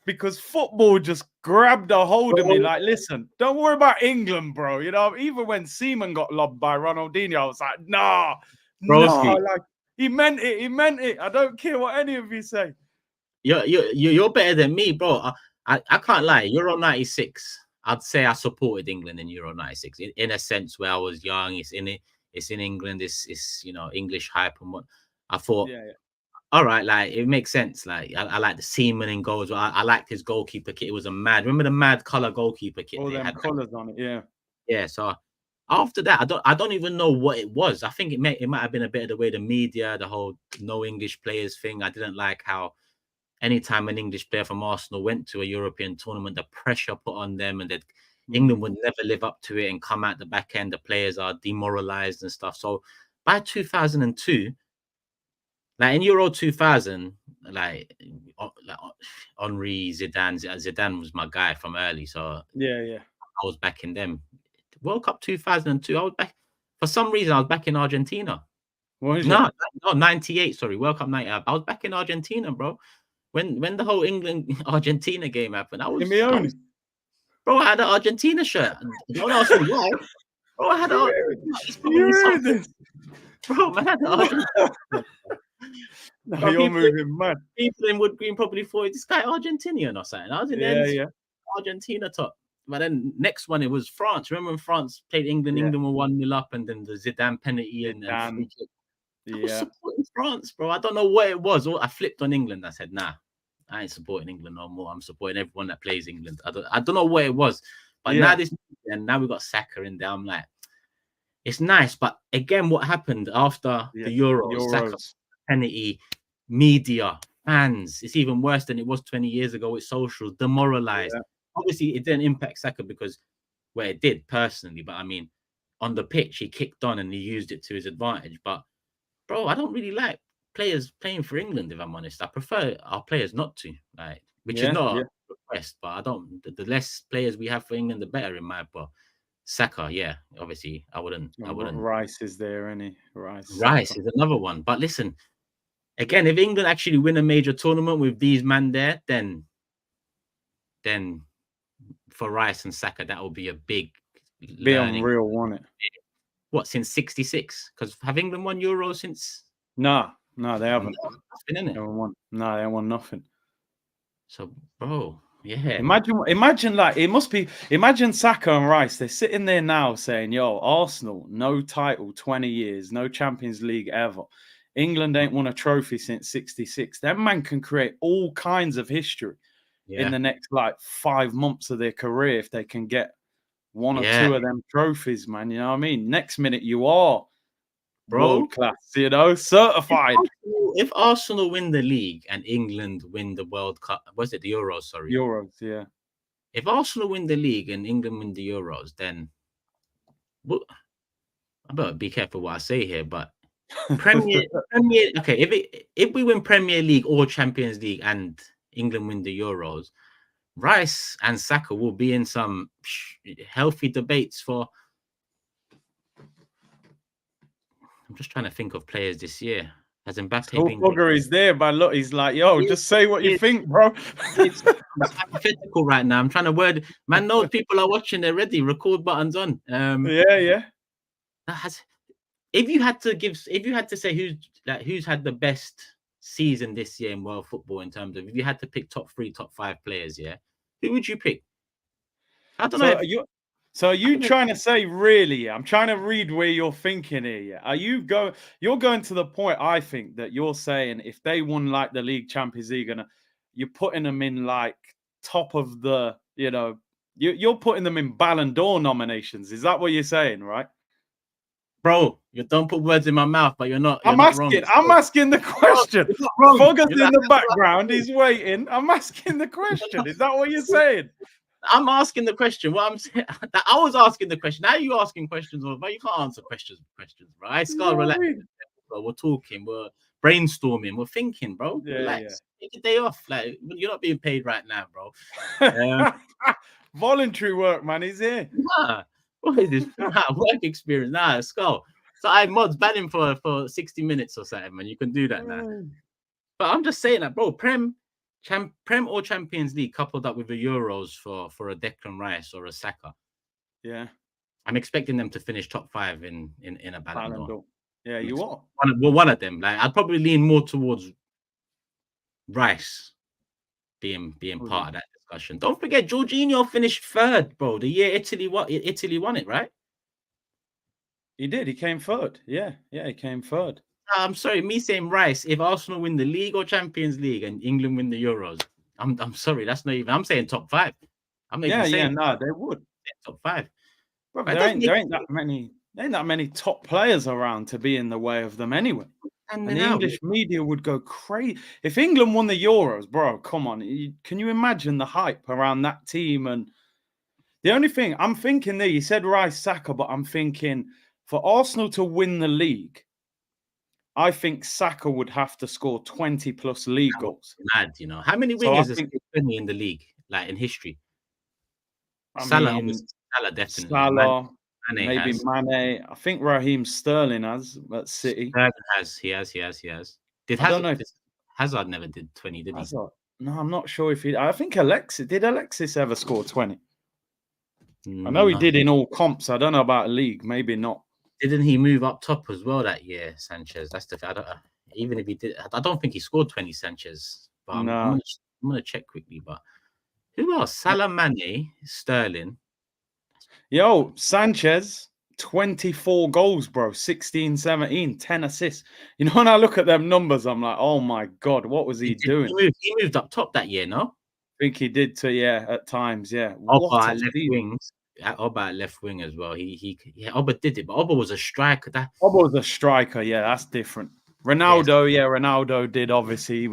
Speaker 2: because football just grabbed a hold of me. Like, listen, don't worry about England, bro. You know, even when Seaman got lobbed by Ronaldinho, I was like, nah, like he meant it. He meant it. I don't care what any of you say.
Speaker 1: You're better than me, bro. I can't lie. Euro 96. I'd say I supported England in Euro 96 in a sense where I was young. It's in England. It's English hype and what. I thought, all right, like it makes sense. Like I like the Seaman in goals. I liked his goalkeeper kit. It was remember the mad color goalkeeper kit?
Speaker 2: All them colors on it, yeah.
Speaker 1: Yeah. So after that, I don't even know what it was. I think it might have been a bit of the way the media, the whole no English players thing. I didn't like how anytime an English player from Arsenal went to a European tournament, the pressure put on them, and that England would never live up to it and come out the back end. The players are demoralized and stuff. So by 2002, like in Euro 2000, like Henry, Zidane was my guy from early. So
Speaker 2: yeah,
Speaker 1: I was backing them. World Cup 2002, I was back for some reason. I was back in Argentina. No, 98. Sorry, World Cup 98. I was back in Argentina, bro. When the whole England Argentina game happened, bro, I had an Argentina shirt. Don't ask me why. Bro, I had bro, man, I had an Argentina.
Speaker 2: No, you're moving mad.
Speaker 1: People in Wood Green probably thought this guy Argentinian or something. I was in the Argentina top. But then next one it was France. Remember when France played England? Yeah. England were 1-0 up, and then the Zidane penalty and free kick. I was supporting France, bro. I don't know what it was. I flipped on England. I said, nah, I ain't supporting England no more. I'm supporting everyone that plays England. I don't know what it was. But now we got Saka in there. I'm like, it's nice. But again, what happened after the Euros? Saka penalty, media, fans. It's even worse than it was 20 years ago with social, demoralized. Yeah. Obviously, it didn't impact Saka because, well, it did personally. But I mean, on the pitch, he kicked on and he used it to his advantage. But bro, I don't really like players playing for England, if I'm honest. I prefer our players not to, like, which is not a request, but I don't. The less players we have for England, the better in my book. Saka, yeah, obviously, I wouldn't.
Speaker 2: Rice is there, any
Speaker 1: Rice is another one. But listen, again, if England actually win a major tournament with these men there, then for Rice and Saka, that will be a big
Speaker 2: unreal, won't it?
Speaker 1: What, since 66? Because have England won Euros since?
Speaker 2: No, they haven't.
Speaker 1: Nothing, innit?
Speaker 2: They haven't won nothing.
Speaker 1: So, bro, yeah.
Speaker 2: Imagine like it must be. Imagine Saka and Rice. They're sitting there now saying, "Yo, Arsenal, no title, 20 years, no Champions League ever. England ain't won a trophy since 66. That man can create all kinds of history in the next like 5 months of their career if they can get one or two of them trophies, man. You know what I mean? Next minute you are world class, certified.
Speaker 1: If Arsenal win the league and England win the World Cup, was it the Euros? Sorry,
Speaker 2: Euros, yeah.
Speaker 1: If Arsenal win the league and England win the Euros, then I better be careful what I say here. But Premier, okay, if we win Premier League or Champions League and England win the Euros, Rice and Saka will be in some healthy debates for. I'm just trying to think of players this year. Has Mbappe been?
Speaker 2: Bugger is there, but look, he's like, yo, just say what you think, bro.
Speaker 1: It's hypothetical right now. I'm trying to word. Man knows people are watching. They're ready. Record buttons on.
Speaker 2: Yeah.
Speaker 1: If you had to say who's had the best season this year in world football in terms of, if you had to pick top 3, top 5 players, who would you pick? I don't know.
Speaker 2: So are you trying to say, really? I'm trying to read where you're thinking here. Yeah? You're going to the point, I think, that you're saying if they won like the league, Champions League, and you're putting them in like top of the, you're putting them in Ballon d'Or nominations. Is that what you're saying, right?
Speaker 1: Bro, you don't put words in my mouth, but you're not.
Speaker 2: I'm asking the question. Fogger's in the background. He's waiting. I'm asking the question. Is that what you're saying?
Speaker 1: I'm asking the question. What I'm saying, I was asking the question. Now you asking questions, but you can't answer questions, right? Relax. We're talking. brainstorming. We're thinking, bro.
Speaker 2: Yeah,
Speaker 1: Relax. Take a day off. Like, you're not being paid right now, bro.
Speaker 2: Voluntary work, man. He's here.
Speaker 1: Nah, what is this? Work experience. Nah, let's go. So I mods ban him for 60 minutes or something, man. You can do that now. But I'm just saying that, bro. Prem or Champions League coupled up with the Euros for a Declan Rice or a Saka.
Speaker 2: Yeah.
Speaker 1: I'm expecting them to finish top 5 in a Ballon d'Or.
Speaker 2: Yeah, you are.
Speaker 1: One of them. Like, I'd probably lean more towards Rice being part of that discussion. Don't forget, Jorginho finished 3rd, bro. The year Italy won it, right?
Speaker 2: He did. He came 3rd. Yeah, he came 3rd.
Speaker 1: I'm sorry, me saying Rice. If Arsenal win the league or Champions League and England win the Euros, I'm sorry, that's not even. I'm saying top 5. I'm not even saying
Speaker 2: no, they would
Speaker 1: top 5.
Speaker 2: Bro, there ain't that many top players around to be in the way of them anyway. And the English media would go crazy if England won the Euros, bro. Come on, can you imagine the hype around that team? And the only thing I'm thinking there, you said Rice, Saka, but I'm thinking for Arsenal to win the league, I think Saka would have to score 20 plus league goals.
Speaker 1: Mad, you know. How many wingers is 20 in the league, like in history? Salah definitely.
Speaker 2: Salah, maybe Mane. I think Raheem Sterling has at City.
Speaker 1: He has.
Speaker 2: I don't know if
Speaker 1: Hazard never did 20, did he?
Speaker 2: Hazard. No, I'm not sure if he. I think Alexis ever score 20? I know he did in all comps. I don't know about league. Maybe not.
Speaker 1: Didn't he move up top as well that year, Sanchez? That's the. I don't. Even if he did, I don't think he scored 20, Sanchez. But I'm gonna check quickly. But who else? Salah, Mane, Sterling.
Speaker 2: Yo, Sanchez, 24 goals, bro. 16, 17, 10 assists. You know, when I look at them numbers, I'm like, oh my God, what was he doing?
Speaker 1: He moved up top that year, no?
Speaker 2: I think he did too, at times, yeah.
Speaker 1: Oba at left wing as well. Oba did it, but Oba was a striker.
Speaker 2: Oba was a striker, yeah, that's different. Ronaldo, Ronaldo did obviously.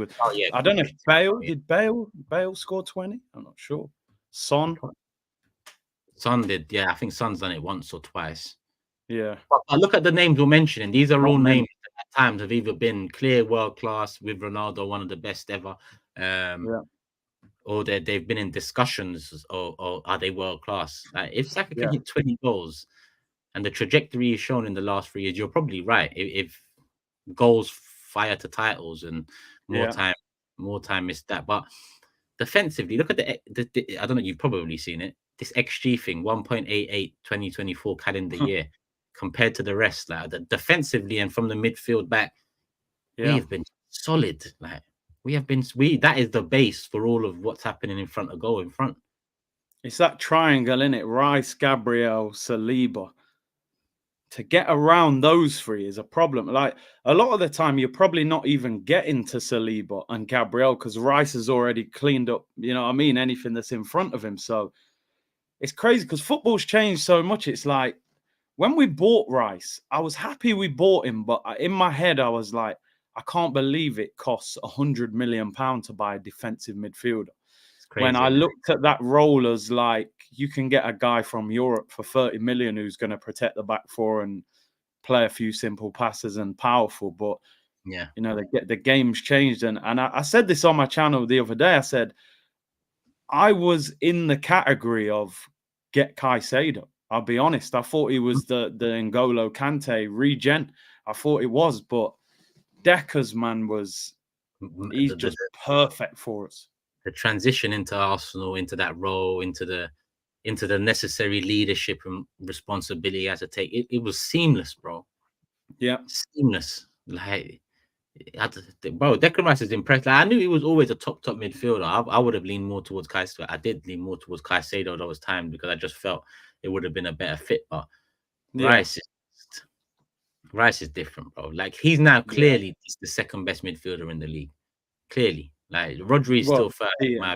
Speaker 2: I don't know if did Bale score 20? I'm not sure. Son
Speaker 1: did, yeah. I think Son's done it once or twice.
Speaker 2: Yeah.
Speaker 1: But look at the names we're mentioning. These are all names that at times have either been clear world class with Ronaldo, one of the best ever. Or they've been in discussions, or are they world class? Like, if Saka can hit 20 goals and the trajectory is shown in the last 3 years, you're probably right. If goals fire to titles and more time is that. But defensively, look at the I don't know, you've probably seen it. This XG thing, 1.88 2024 calendar year compared to the rest. Like, defensively and from the midfield back, we have been solid. Like, that is the base for all of what's happening in front of goal in front.
Speaker 2: It's that triangle, isn't it? Rice, Gabriel, Saliba. To get around those three is a problem. Like, a lot of the time, you're probably not even getting to Saliba and Gabriel because Rice has already cleaned up, you know what I mean, anything that's in front of him. So it's crazy because football's changed so much. It's like, when we bought Rice, I was happy we bought him, but in my head, I was like, I can't believe it costs £100 million to buy a defensive midfielder. Crazy, when I looked at that role as like, you can get a guy from Europe for 30 million who's going to protect the back four and play a few simple passes and powerful. But
Speaker 1: yeah,
Speaker 2: you know, the game's changed. And I said this on my channel the other day. I said, I was in the category of get Caicedo. I'll be honest. I thought he was the N'Golo Kante regen. I thought it was, but Decker's man he's just perfect for us.
Speaker 1: The transition into Arsenal, into that role, into the necessary leadership and responsibility he has to take, it was seamless, bro.
Speaker 2: Yeah,
Speaker 1: seamless. Like, bro, Declan Rice is impressed. Like, I knew he was always a top midfielder. I would have leaned more towards Caicedo. I did lean more towards Caicedo those times because I just felt it would have been a better fit. But Rice is different, bro. Like, he's now clearly the second best midfielder in the league. Clearly, like, Rodri is still first. Yeah.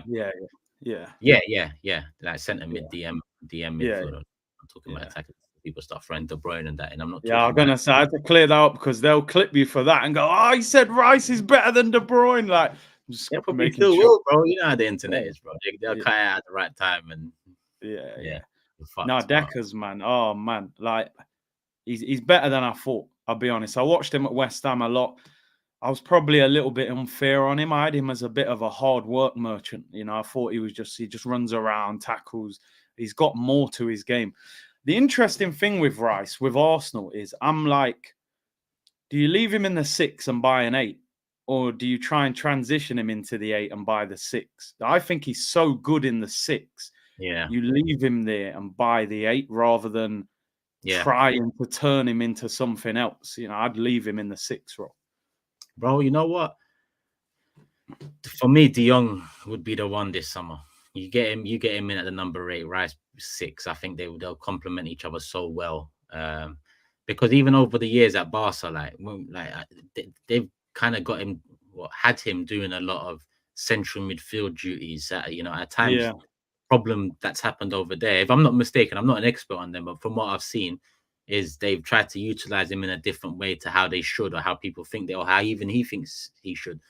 Speaker 1: Like, centre mid, DM midfielder. I'm talking about attacking. People start throwing De Bruyne and that, and I'm not.
Speaker 2: Yeah, I'm gonna say I had to clear that up because they'll clip you for that and go, "Oh, he said Rice is better than De Bruyne." Like,
Speaker 1: just probably still will, bro. You know how the internet is, bro. They'll cut it out at the right time, and
Speaker 2: No, Decker's man. Oh man, like he's better than I thought. I'll be honest. I watched him at West Ham a lot. I was probably a little bit unfair on him. I had him as a bit of a hard work merchant. I thought he just runs around, tackles. He's got more to his game. The interesting thing with Rice, with Arsenal, is I'm like, do you leave him in the 6 and buy an 8? Or do you try and transition him into the 8 and buy the 6? I think he's so good in the 6.
Speaker 1: Yeah.
Speaker 2: You leave him there and buy the 8 rather than trying to turn him into something else. I'd leave him in the 6 role.
Speaker 1: Bro, you know what? For me, De Jong would be the one this summer. You get him in at the number 8, Rice 6. I think they'll complement each other so well. Because even over the years at Barca, they've kind of got him, had him doing a lot of central midfield duties. At times, problem that's happened over there. If I'm not mistaken, I'm not an expert on them, but from what I've seen, is they've tried to utilize him in a different way to how they should, or how people think or how even he thinks he should.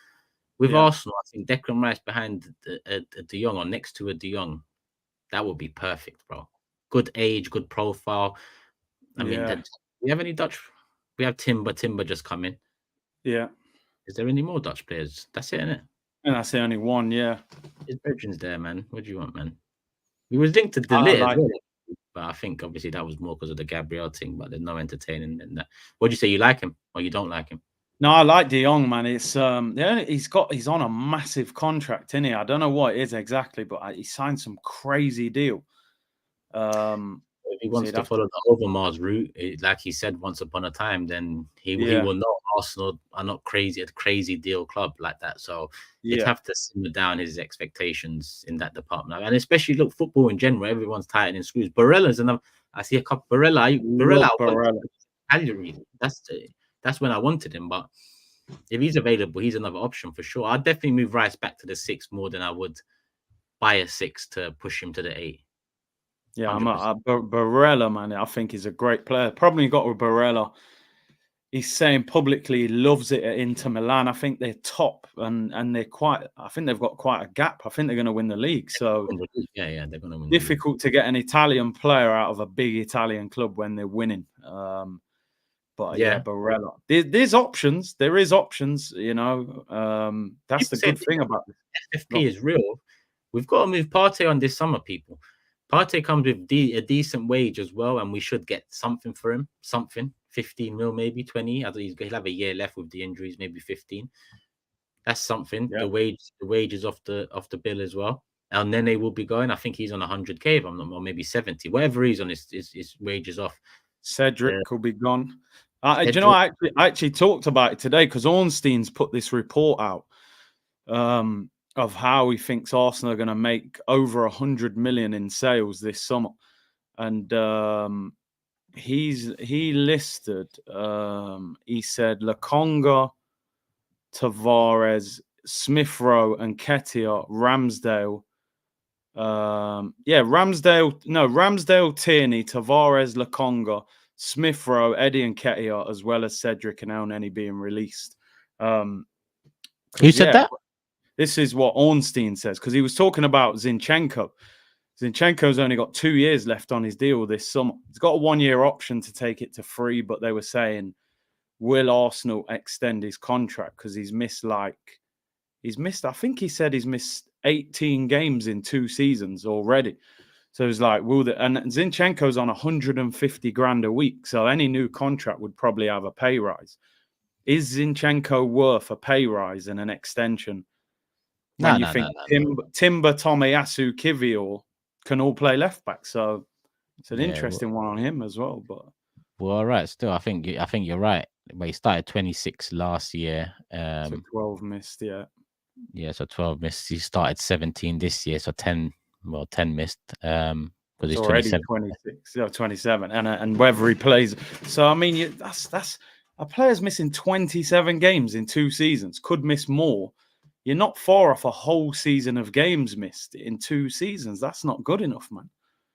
Speaker 1: With Arsenal, I think Declan Rice behind a De Jong or next to a De Jong, that would be perfect, bro. Good age, good profile. I mean, do we have any Dutch? We have Timber. Timber just come in.
Speaker 2: Yeah.
Speaker 1: Is there any more Dutch players? That's it, isn't it?
Speaker 2: And that's the only one, yeah.
Speaker 1: His brethren's there, man. What do you want, man? We was linked to De Ligt as well. But I think obviously that was more because of the Gabriel thing, but there's no entertaining in that. What do you say? You like him or you don't like him?
Speaker 2: No, I like De Jong, man. It's he's on a massive contract, isn't he? I don't know what it is exactly, but he signed some crazy deal.
Speaker 1: If he wants to follow the Overmars route, like he said once upon a time, then he will know Arsenal are not a crazy deal club like that. So he'd have to simmer down his expectations in that department. And especially, look, football in general, everyone's tightening screws. Barella's another. I see a couple. Barella. That's when I wanted him. But if he's available, he's another option for sure. I'd definitely move Rice back to the 6 more than I would buy a 6 to push him to the 8.
Speaker 2: Yeah, Barella, man, I think he's a great player. Probably got with Barella. He's saying publicly he loves it at Inter Milan. I think they're top and they're I think they've got quite a gap. I think they're going to win the league. So
Speaker 1: they're going to win.
Speaker 2: Difficult to get an Italian player out of a big Italian club when they're winning. But Barella. There's options. There is options, That's the good thing about this.
Speaker 1: FFP is real. We've got to move Partey on this summer, people. Partey comes with a decent wage as well, and we should get something for him. 15 mil, maybe 20. I think he'll have a year left with the injuries, maybe 15. That's something. Yeah. The wage is off the bill as well. And Nene will be going. I think he's on 100k, if I'm not, or maybe 70. Whatever he's on, his wages off.
Speaker 2: Cedric will be gone. Do you know, I actually talked about it today because Ornstein's put this report out. Of how he thinks Arsenal are going to make over 100 million in sales this summer, and he listed. He said Lokonga, Tavares, Smith Rowe, and Nketiah, Ramsdale. Ramsdale, Tierney, Tavares, Lokonga, Smith Rowe, Eddie Nketiah, as well as Cedric and Elneny being released.
Speaker 1: Who said that?
Speaker 2: This is what Ornstein says, because he was talking about Zinchenko. Zinchenko's only got 2 years left on his deal this summer. He's got a 1-year option to take it to 3, but they were saying, will Arsenal extend his contract? Because he's missed, I think he said he's missed 18 games in 2 seasons already. So it's like, and Zinchenko's on 150 grand a week. So any new contract would probably have a pay rise. Is Zinchenko worth a pay rise and an extension? Timber, Tomiyasu, Kivior can all play left back, so it's an interesting one on him as well. But
Speaker 1: all right, still, I think you're right. But he started 26 last year.
Speaker 2: So 12 missed,
Speaker 1: so 12 missed. He started 17 this year, so 10 missed. Because he's
Speaker 2: already 26, 27, and whether he plays. So I mean, that's a player's missing 27 games in 2 seasons. Could miss more. You're not far off a whole season of games missed in 2 seasons. That's not good enough, man.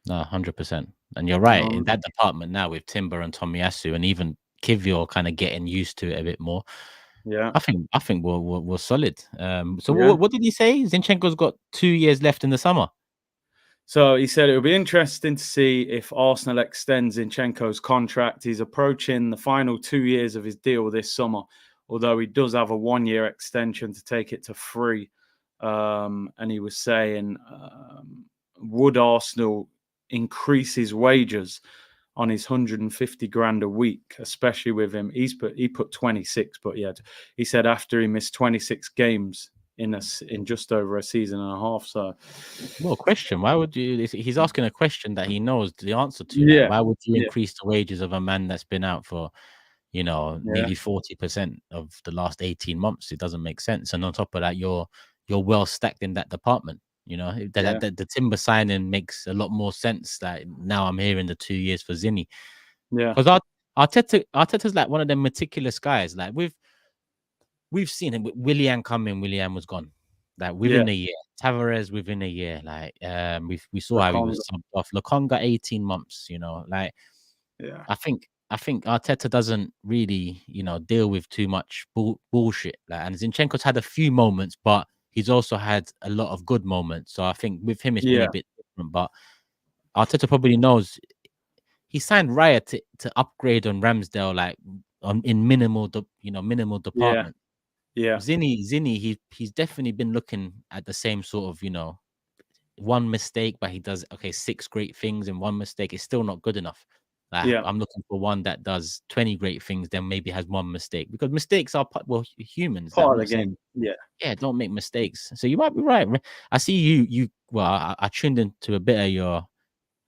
Speaker 1: No, 100%. And you're right. In that department now with Timber and Tomiyasu and even Kivior kind of getting used to it a bit more.
Speaker 2: Yeah.
Speaker 1: I think we're solid. What did he say? Zinchenko's got 2 years left in the summer.
Speaker 2: So he said it would be interesting to see if Arsenal extends Zinchenko's contract. He's approaching the final 2 years of his deal this summer. although he does have a 1-year extension to take it to 3. And he was saying, would Arsenal increase his wages on his 150 grand a week, especially with him? He put 26, but he said after he missed 26 games in just over a season and a half. So,
Speaker 1: well, question: why would you? He's asking a question that he knows the answer to. Like, why would you increase the wages of a man that's been out for, nearly 40% of the last 18 months? It doesn't make sense. And on top of that, you're well stacked in that department. The Timber signing makes a lot more sense. Like, now I'm hearing the 2 years for Zinni.
Speaker 2: Yeah,
Speaker 1: because Arteta's like one of them meticulous guys. Like, we've seen him with Willian come in. Willian was gone, like, within a year. Tavares within a year. Like, we saw how he was subbed off. Lokonga 18 months. Like, I think Arteta doesn't really, deal with too much bullshit. Like, and Zinchenko's had a few moments, but he's also had a lot of good moments. So I think with him it's been a bit different. But Arteta probably knows he signed Raya to upgrade on Ramsdale, like in minimal department.
Speaker 2: Yeah.
Speaker 1: Zinni, he's definitely been looking at the same sort of, one mistake, but he does 6 great things and 1 mistake. It's still not good enough. Like, I'm looking for one that does 20 great things, then maybe has 1 mistake, because mistakes are humans.
Speaker 2: Part of the game.
Speaker 1: Don't make mistakes. So you might be right. I see you. Well, I tuned into a bit of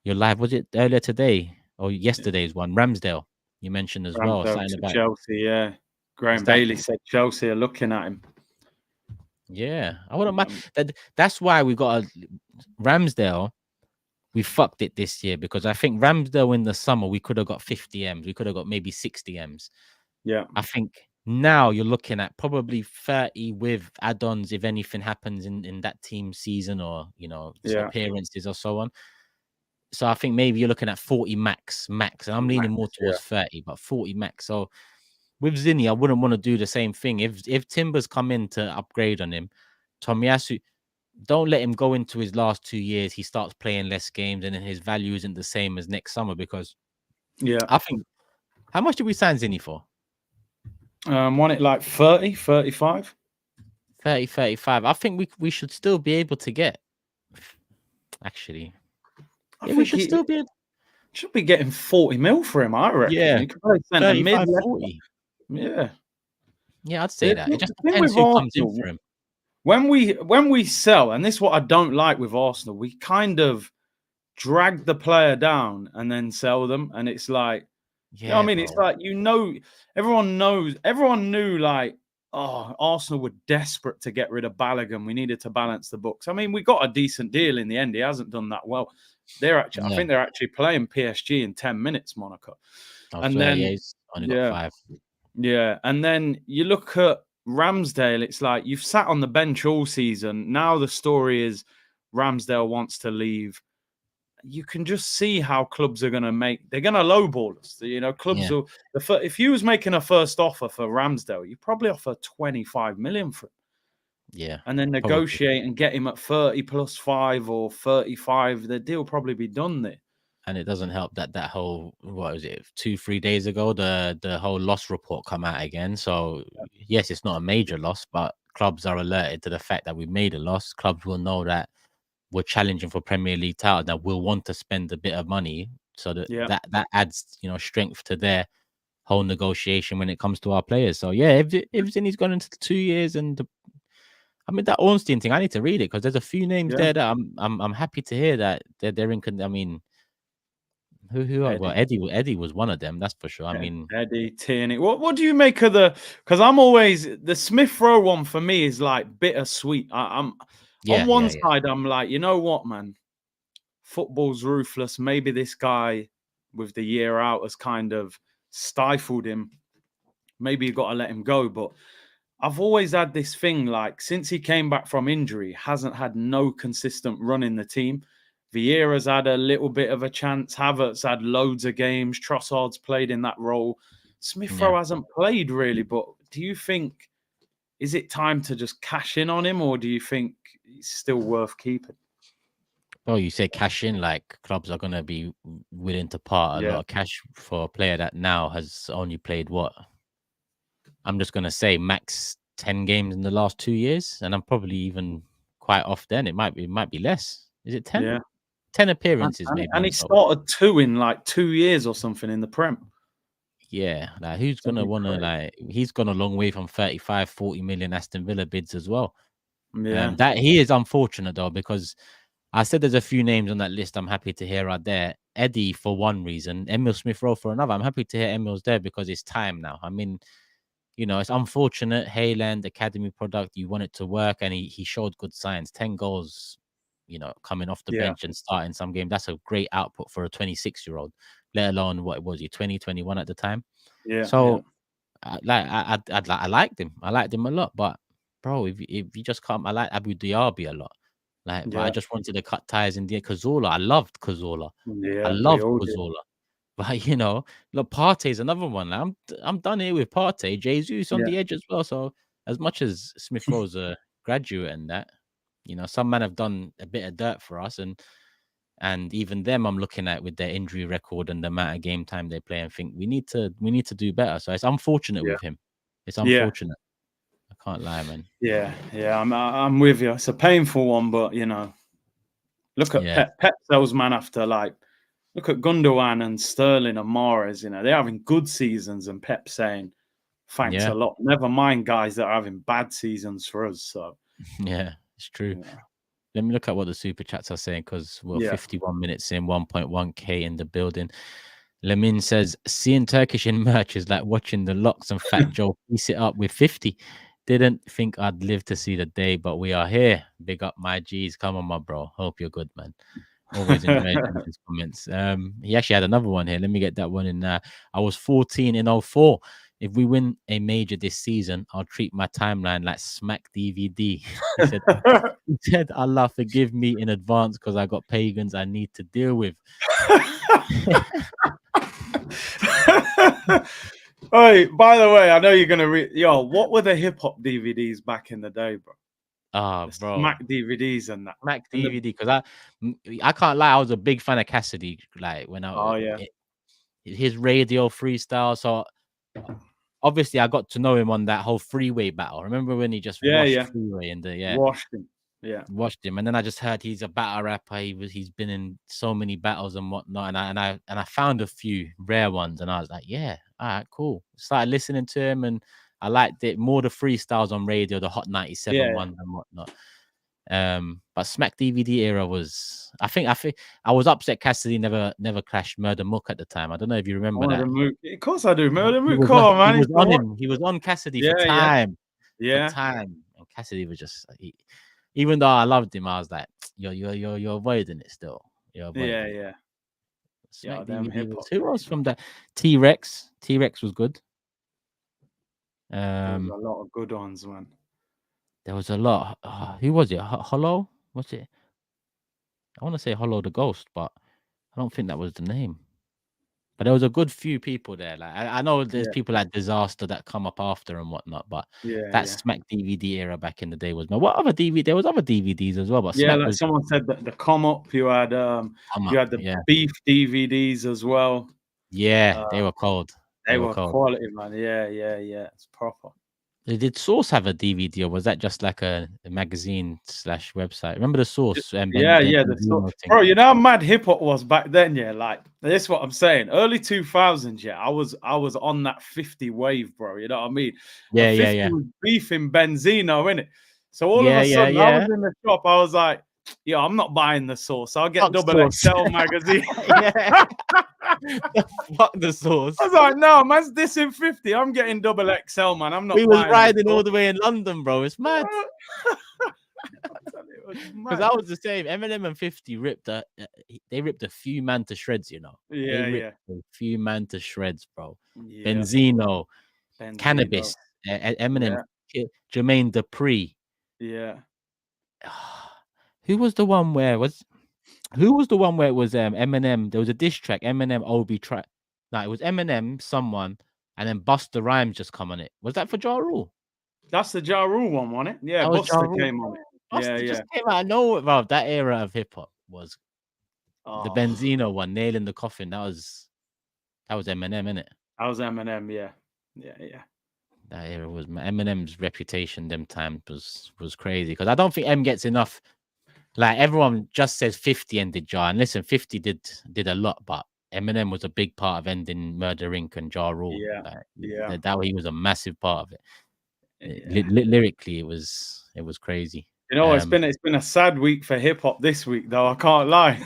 Speaker 1: your live. Was it earlier today or yesterday's one? Ramsdale, you mentioned as well.
Speaker 2: Something about Chelsea. Graham Bailey said Chelsea are looking at him.
Speaker 1: Yeah, I wouldn't mind. That's why we got Ramsdale. We fucked it this year, because I think Ramsdale in the summer we could have got 50 M's. We could have got maybe 60 M's.
Speaker 2: Yeah,
Speaker 1: I think now you're looking at probably 30 with add-ons if anything happens in that team season, or appearances or so on. So I think maybe you're looking at 40 max, and I'm leaning more towards 30, but 40 max. So with Zinni, I wouldn't want to do the same thing. If Timbers come in to upgrade on him, Tomiyasu, don't let him go into his last 2 years. He starts playing less games, and then his value isn't the same as next summer. Because I think, how much did we sign Zinni for?
Speaker 2: Want it like 30, 35?
Speaker 1: 30, 35. I think we should still be able to get. Actually, we should still be.
Speaker 2: Should be getting 40 mil for him, I reckon.
Speaker 1: Yeah,
Speaker 2: you could probably send
Speaker 1: 35, 40.
Speaker 2: Yeah,
Speaker 1: I'd say that. It just depends who comes in for him.
Speaker 2: When we sell, and this is what I don't like with Arsenal, we kind of drag the player down and then sell them, and it's like, you know what I mean? Bro. It's like, everyone knew, like, Arsenal were desperate to get rid of Balogun. We needed to balance the books. I mean, we got a decent deal in the end. He hasn't done that well. I think they're actually playing PSG in 10 minutes, Monaco.
Speaker 1: He's only got 5.
Speaker 2: Yeah, and then you look at Ramsdale, it's like you've sat on the bench all season. Now the story is Ramsdale wants to leave. You can just see how clubs are going to they're going to lowball us. Clubs will, if you was making a first offer for Ramsdale, you probably offer 25 million for him.
Speaker 1: Yeah.
Speaker 2: And then negotiate and get him at 30 plus 5 or 35. The deal will probably be done there.
Speaker 1: And it doesn't help that whole, what was it, 2-3 days ago, the whole loss report come out again. So yes, it's not a major loss, but clubs are alerted to the fact that we made a loss. Clubs will know that we're challenging for Premier League title, that we'll want to spend a bit of money. So that adds, strength to their whole negotiation when it comes to our players. So yeah, if Zinni's gone into 2 years, and I mean, that Ornstein thing, I need to read it, because there's a few names there that I'm happy to hear that they're in. I mean, who are, well, Eddie was one of them, that's for sure. I mean,
Speaker 2: Eddie, Tierney. What do you make of because I'm always, the Smith Rowe one for me is like bittersweet. I'm on one side, I'm like, you know what, man, football's ruthless. Maybe this guy with the year out has kind of stifled him. Maybe you got to let him go. But I've always had this thing, like, since he came back from injury, hasn't had no consistent run in the team. Vieira's had a little bit of a chance. Havertz had loads of games. Trossard's played in that role. Smith Rowe hasn't played really. But do you think, is it time to just cash in on him, or do you think he's still worth keeping?
Speaker 1: Well, you say cash in, like clubs are going to be willing to part a lot of cash for a player that now has only played, what, I'm just gonna say max 10 games in the last 2 years, and I'm probably even quite off then. It might be less. Is it 10?
Speaker 2: Yeah.
Speaker 1: 10 appearances
Speaker 2: And,
Speaker 1: maybe
Speaker 2: and
Speaker 1: in
Speaker 2: he
Speaker 1: total.
Speaker 2: started 2 in like 2 years or something in the Prem.
Speaker 1: Yeah, like who's gonna
Speaker 2: Something
Speaker 1: wanna
Speaker 2: crazy.
Speaker 1: like he's gone a long way from 35, 40 million Aston Villa bids as well.
Speaker 2: Yeah.
Speaker 1: That he is unfortunate though, because I said there's a few names on that list I'm happy to hear are there. Eddie for one reason, Emil Smith Rowe for another. I'm happy to hear Emil's there because it's time now. I mean, it's unfortunate. Hayland Academy product, you want it to work, and he showed good signs. 10 goals, coming off the
Speaker 2: Yeah.
Speaker 1: bench and starting some game. That's a great output for a 26-year-old, let alone what was he, 2021 at the time.
Speaker 2: Yeah.
Speaker 1: So I liked him. I liked him a lot. But bro, if you just can't, I like Abu Diaby a lot. Like, but I
Speaker 2: Yeah.
Speaker 1: just wanted to cut ties in the Cazorla. I loved Cazorla. I
Speaker 2: Yeah. We
Speaker 1: loved
Speaker 2: all did.
Speaker 1: Cazorla. But look, Partey's another one. Like, I'm done here with Partey. Jesus on
Speaker 2: Yeah.
Speaker 1: the edge as well. So as much as Smith Rowe's a graduate and that, some men have done a bit of dirt for us, and even them I'm looking at with their injury record and the amount of game time they play and think we need to do better. So it's unfortunate
Speaker 2: Yeah.
Speaker 1: with him. It's
Speaker 2: Yeah.
Speaker 1: unfortunate. I can't lie, man.
Speaker 2: Yeah. Yeah. I'm with you. It's a painful one, but look at
Speaker 1: Yeah.
Speaker 2: Pep sells man after look at Gundogan and Sterling and Mahrez. They're having good seasons, and Pep saying thanks
Speaker 1: Yeah.
Speaker 2: a lot. Never mind guys that are having bad seasons for us. So
Speaker 1: Yeah, it's true.
Speaker 2: yeah.
Speaker 1: Let me look at what the super chats are saying, because we're 51 minutes in, 1.1k in the building. Lemin says, seeing Turkish in merch is like watching the Locks and Fat Joe piece it up with 50. Didn't think I'd live to see the day, but we are here. Big up my G's. Come on, my bro. Hope you're good, man. Always enjoying his comments. He actually had another one here. Let me get that one in. I was 14 in 04. If we win a major this season, I'll treat my timeline like Smack DVD. He said, Allah forgive me in advance because I got pagans I need to deal with.
Speaker 2: Hey, by the way, I know you're gonna read. Yo, what were the hip hop DVDs back in the day, bro? The
Speaker 1: Bro,
Speaker 2: Smack DVDs and that.
Speaker 1: Smack DVD, because I can't lie, I was a big fan of Cassidy. Like when his radio freestyle. So obviously I got to know him on that whole Freeway battle. Remember when he just washed Freeway in the
Speaker 2: washed him.
Speaker 1: Watched him, and then I just heard he's a battle rapper. He's been in so many battles and whatnot, and I found a few rare ones, and I was like, yeah, all right, cool. Started listening to him, and I liked it more, the freestyles on radio, the Hot 97 ones and whatnot. But Smack DVD era was, I think I was upset Cassidy never clashed Murder Mook at the time. I don't know if you remember that.
Speaker 2: Of course I do. Murder Mook,
Speaker 1: man. He was on him. He was on Cassidy for time.
Speaker 2: Yeah.
Speaker 1: For time. And Cassidy was just even though I loved him, I was like, you're avoiding it still. You're avoiding it.
Speaker 2: Yeah.
Speaker 1: Smack DVD was, who else from that? T-Rex. T-Rex was good.
Speaker 2: There was a lot of good ones, man.
Speaker 1: There was a lot. Who was it? Hollow? What's it? I want to say Hollow the Ghost, but I don't think that was the name. But there was a good few people there. Like I know there's people like Disaster that come up after and whatnot, but that Smack DVD era back in the day was. What other DVD? There was other DVDs as well, but Smack was.
Speaker 2: Someone said that the Come Up. You had the Beef DVDs as well.
Speaker 1: Yeah, they were cold.
Speaker 2: They were cold. Quality, man. Yeah. It's proper.
Speaker 1: Did Source have a DVD, or was that just like a magazine / website? Remember the Source?
Speaker 2: The Source. Bro, you know how mad hip hop was back then, yeah? Like, this is what I'm saying. Early 2000s, yeah, I was on that 50 wave, bro. You know what I mean?
Speaker 1: Yeah,
Speaker 2: 50 was beefing Benzino, innit? So all of a sudden, I was in the shop. I was like, yo, I'm not buying the Source. I'll get Double XL magazine.
Speaker 1: Fuck the Source.
Speaker 2: I was like, no, man's dissing 50. I'm getting Double XL, man. I'm not.
Speaker 1: We was riding all the way in London, bro. It's mad. Because I was the same. Eminem and 50 ripped they ripped a few man to shreds, you know. A few man to shreds, bro. Yeah. Benzino, Cannabis, Eminem, Jermaine Dupri.
Speaker 2: Yeah.
Speaker 1: Who was the one where it was Eminem? There was a diss track, Eminem Obi track. No, it was Eminem, someone, and then Busta Rhymes just come on it. Was that for Ja Rule?
Speaker 2: That's the Ja Rule one, wasn't it? Yeah, Busta came on it.
Speaker 1: Busta just came out. I know, bro. That era of hip hop was the Benzino one, Nail in the Coffin. That was Eminem, innit?
Speaker 2: That was Eminem, yeah.
Speaker 1: That era was Eminem's reputation. Them times was crazy because I don't think M gets enough. Like everyone just says 50 ended Ja, and listen, 50 did a lot, but Eminem was a big part of ending Murder Inc. and Ja Rule.
Speaker 2: Yeah,
Speaker 1: Like
Speaker 2: yeah,
Speaker 1: that he was a massive part of it.
Speaker 2: yeah.
Speaker 1: Lyrically, it was crazy.
Speaker 2: You know, it's been a sad week for hip hop this week, though. I can't lie.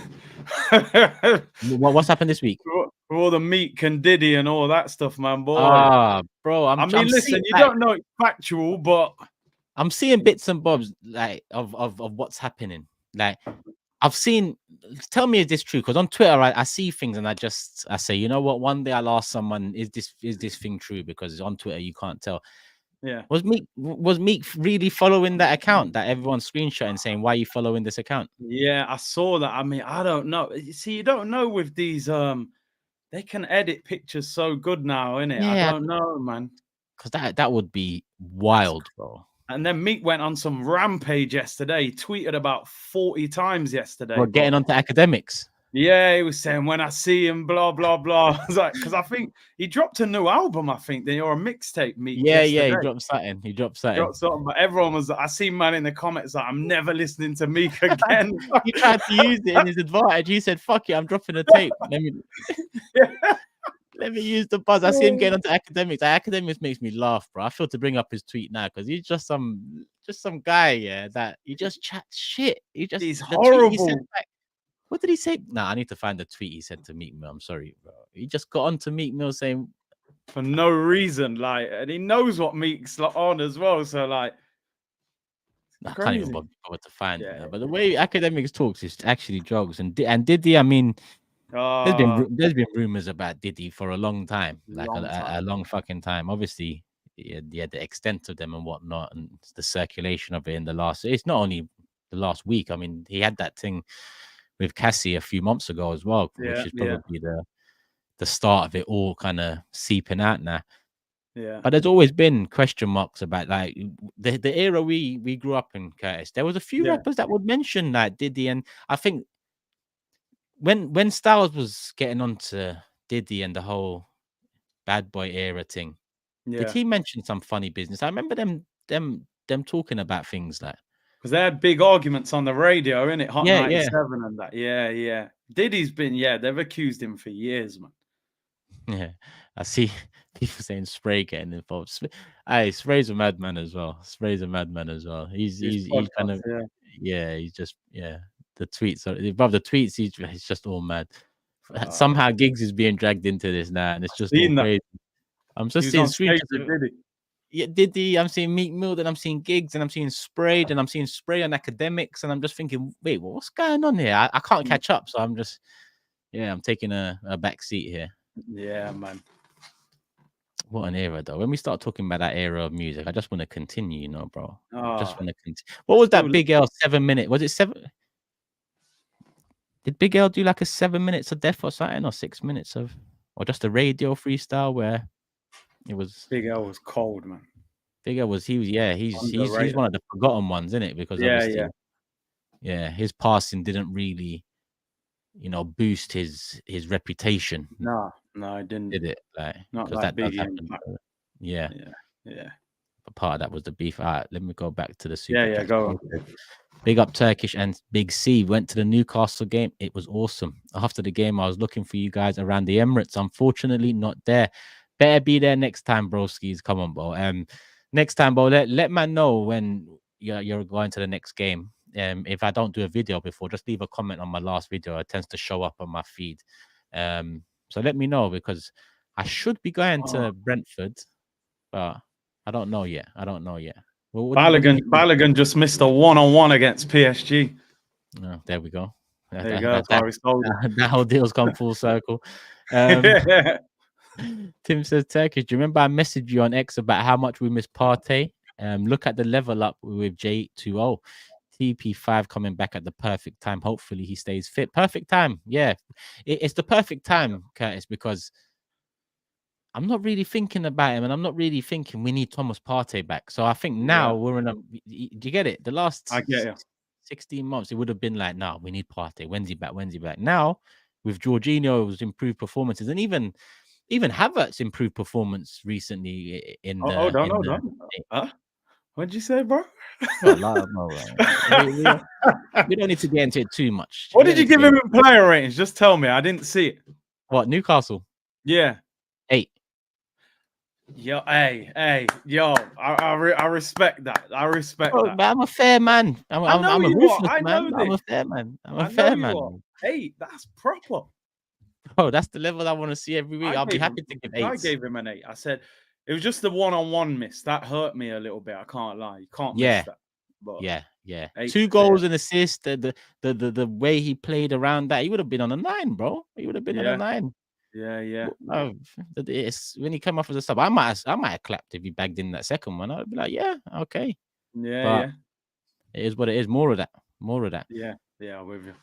Speaker 1: What's happened this week?
Speaker 2: For all the Meek and Diddy and all that stuff, man, boy.
Speaker 1: Bro,
Speaker 2: I mean, listen, you
Speaker 1: like,
Speaker 2: don't know it's factual, but
Speaker 1: I'm seeing bits and bobs like of what's happening. Like I've seen. Tell me, is this true? Because on Twitter, I see things and I say, you know what? One day I'll ask someone, is this thing true? Because on Twitter you can't tell.
Speaker 2: yeah.
Speaker 1: Was Meek really following that account that everyone's screenshotting saying, why are you following this account?
Speaker 2: Yeah, I saw that. I mean, I don't know. You see, you don't know with these they can edit pictures so good now, innit? I
Speaker 1: Yeah,
Speaker 2: don't know, man.
Speaker 1: because that would be wild, bro.
Speaker 2: And then Meek went on some rampage yesterday. He tweeted about 40 times yesterday.
Speaker 1: We're getting onto academics.
Speaker 2: Yeah, he was saying when I see him, blah blah blah. I was like, because I think he dropped a new album. I think or a mixtape. Meek.
Speaker 1: Yeah,
Speaker 2: yesterday.
Speaker 1: he dropped something. He dropped something.
Speaker 2: But everyone was. I see man in the comments like, I'm never listening to Meek again.
Speaker 1: He tried to use it in his advantage. He said, "Fuck it, I'm dropping a tape. Let me use the buzz." I see him getting onto academics. Academics makes me laugh, bro. I feel to bring up his tweet now because he's just some guy, yeah, that he just chats shit.
Speaker 2: He's horrible.
Speaker 1: He said, like, what did he say? Nah, I need to find the tweet he said to Meek Mill. I'm sorry, bro. He just got on to Meek Mill saying
Speaker 2: for no reason, like, and he knows what Meek's on as well. So like,
Speaker 1: I can't even bother to find it.
Speaker 2: Yeah.
Speaker 1: But the way academics talks is actually drugs. And Diddy, I mean, there's been rumors about Diddy for a long time, like a long fucking time. Obviously, yeah, the extent of them and whatnot, and the circulation of it in the last. It's not only the last week. I mean, he had that thing with Cassie a few months ago as well, which is probably the start of it all kind of seeping out now.
Speaker 2: Yeah.
Speaker 1: But there's always been question marks about like the era we grew up in, Curtis. There was a few rappers that would mention like Diddy, and I think when Styles was getting onto Diddy and the whole bad boy era thing, did he mention some funny business? I remember them talking about things like,
Speaker 2: because they had big arguments on the radio, innit? Hot 97 and that. Yeah. Diddy's been, they've accused him for years, man.
Speaker 1: Yeah, I see people saying Spray getting involved. Hey, Spray's a madman as well. Spray's a madman as well. He's kind of he's just the tweets above the tweets. He's just all mad. Somehow Giggs is being dragged into this now, and it's just all crazy. I'm just seeing screenshots. Diddy. I'm seeing Meek Mill, and I'm seeing Giggs, and I'm seeing Spray, and I'm seeing Spray on academics, and I'm just thinking, wait, what's going on here? I can't catch up, so I'm just I'm taking a back seat here.
Speaker 2: Yeah, man.
Speaker 1: What an era, though. When we start talking about that era of music, I just want to continue, bro. Just want to continue. What was that Big L 7 minute? Was it 7? Did Big L do like a 7 minutes of death or something, or 6 minutes of, or just a radio freestyle where it was?
Speaker 2: Big L was cold, man.
Speaker 1: Big L was he's one of the forgotten ones, isn't it? Because obviously, his passing didn't really, boost his reputation.
Speaker 2: No, I didn't.
Speaker 1: Did it? Like,
Speaker 2: not like big
Speaker 1: impact. Yeah. But part of that was the beef. All right, let me go back to the Super.
Speaker 2: Yeah, go on.
Speaker 1: Big up Turkish and Big C. Went to the Newcastle game. It was awesome. After the game, I was looking for you guys around the Emirates. Unfortunately, not there. Better be there next time, broskies. Come on, bro. Next time, bro. Let man know when you're going to the next game. If I don't do a video before, just leave a comment on my last video. It tends to show up on my feed. So let me know, because I should be going to Brentford, but I don't know yet. Well,
Speaker 2: Balogun just missed a 1-on-1 against PSG.
Speaker 1: Oh, there we go.
Speaker 2: There you go.
Speaker 1: That whole deal's come full circle. Tim says, Turkish, do you remember I messaged you on X about how much we miss Partey? Look at the level up with J20. TP5 coming back at the perfect time. Hopefully he stays fit. Perfect time. Yeah. It's the perfect time, Curtis, because I'm not really thinking about him, and I'm not really thinking we need Thomas Partey back. So I think now we're in a. Do you get it? The last 16 months, it would have been like, no, we need Partey. When's he back? Now, with Jorginho's improved performances, and even Even Havertz improved performance recently in the.
Speaker 2: Hold on. Huh? What'd you say, bro?
Speaker 1: We don't need to get into it too much.
Speaker 2: What did you give him in player ratings? Just tell me. I didn't see it.
Speaker 1: What, Newcastle?
Speaker 2: Yeah.
Speaker 1: 8.
Speaker 2: Yo, yo, I respect that. I respect that.
Speaker 1: Man, I'm a fair man. I'm a ruthless man.
Speaker 2: I'm
Speaker 1: a fair man. I'm a
Speaker 2: I
Speaker 1: fair
Speaker 2: know
Speaker 1: man.
Speaker 2: you are. 8, that's proper.
Speaker 1: Oh, that's the level I want to see every week. I'll be happy to give 8.
Speaker 2: I gave him an 8. I said it was just the one-on-one miss that hurt me a little bit. I can't lie. You can't miss that. But
Speaker 1: yeah. 2 goals and assists. The way he played around that, he would have been on a 9, bro. He would have been on a 9.
Speaker 2: Yeah.
Speaker 1: It's when he came off as a sub, I might have clapped if he bagged in that second one. I'd be like, yeah, okay.
Speaker 2: Yeah.
Speaker 1: It is what it is. More of that.
Speaker 2: Yeah, I'm with you.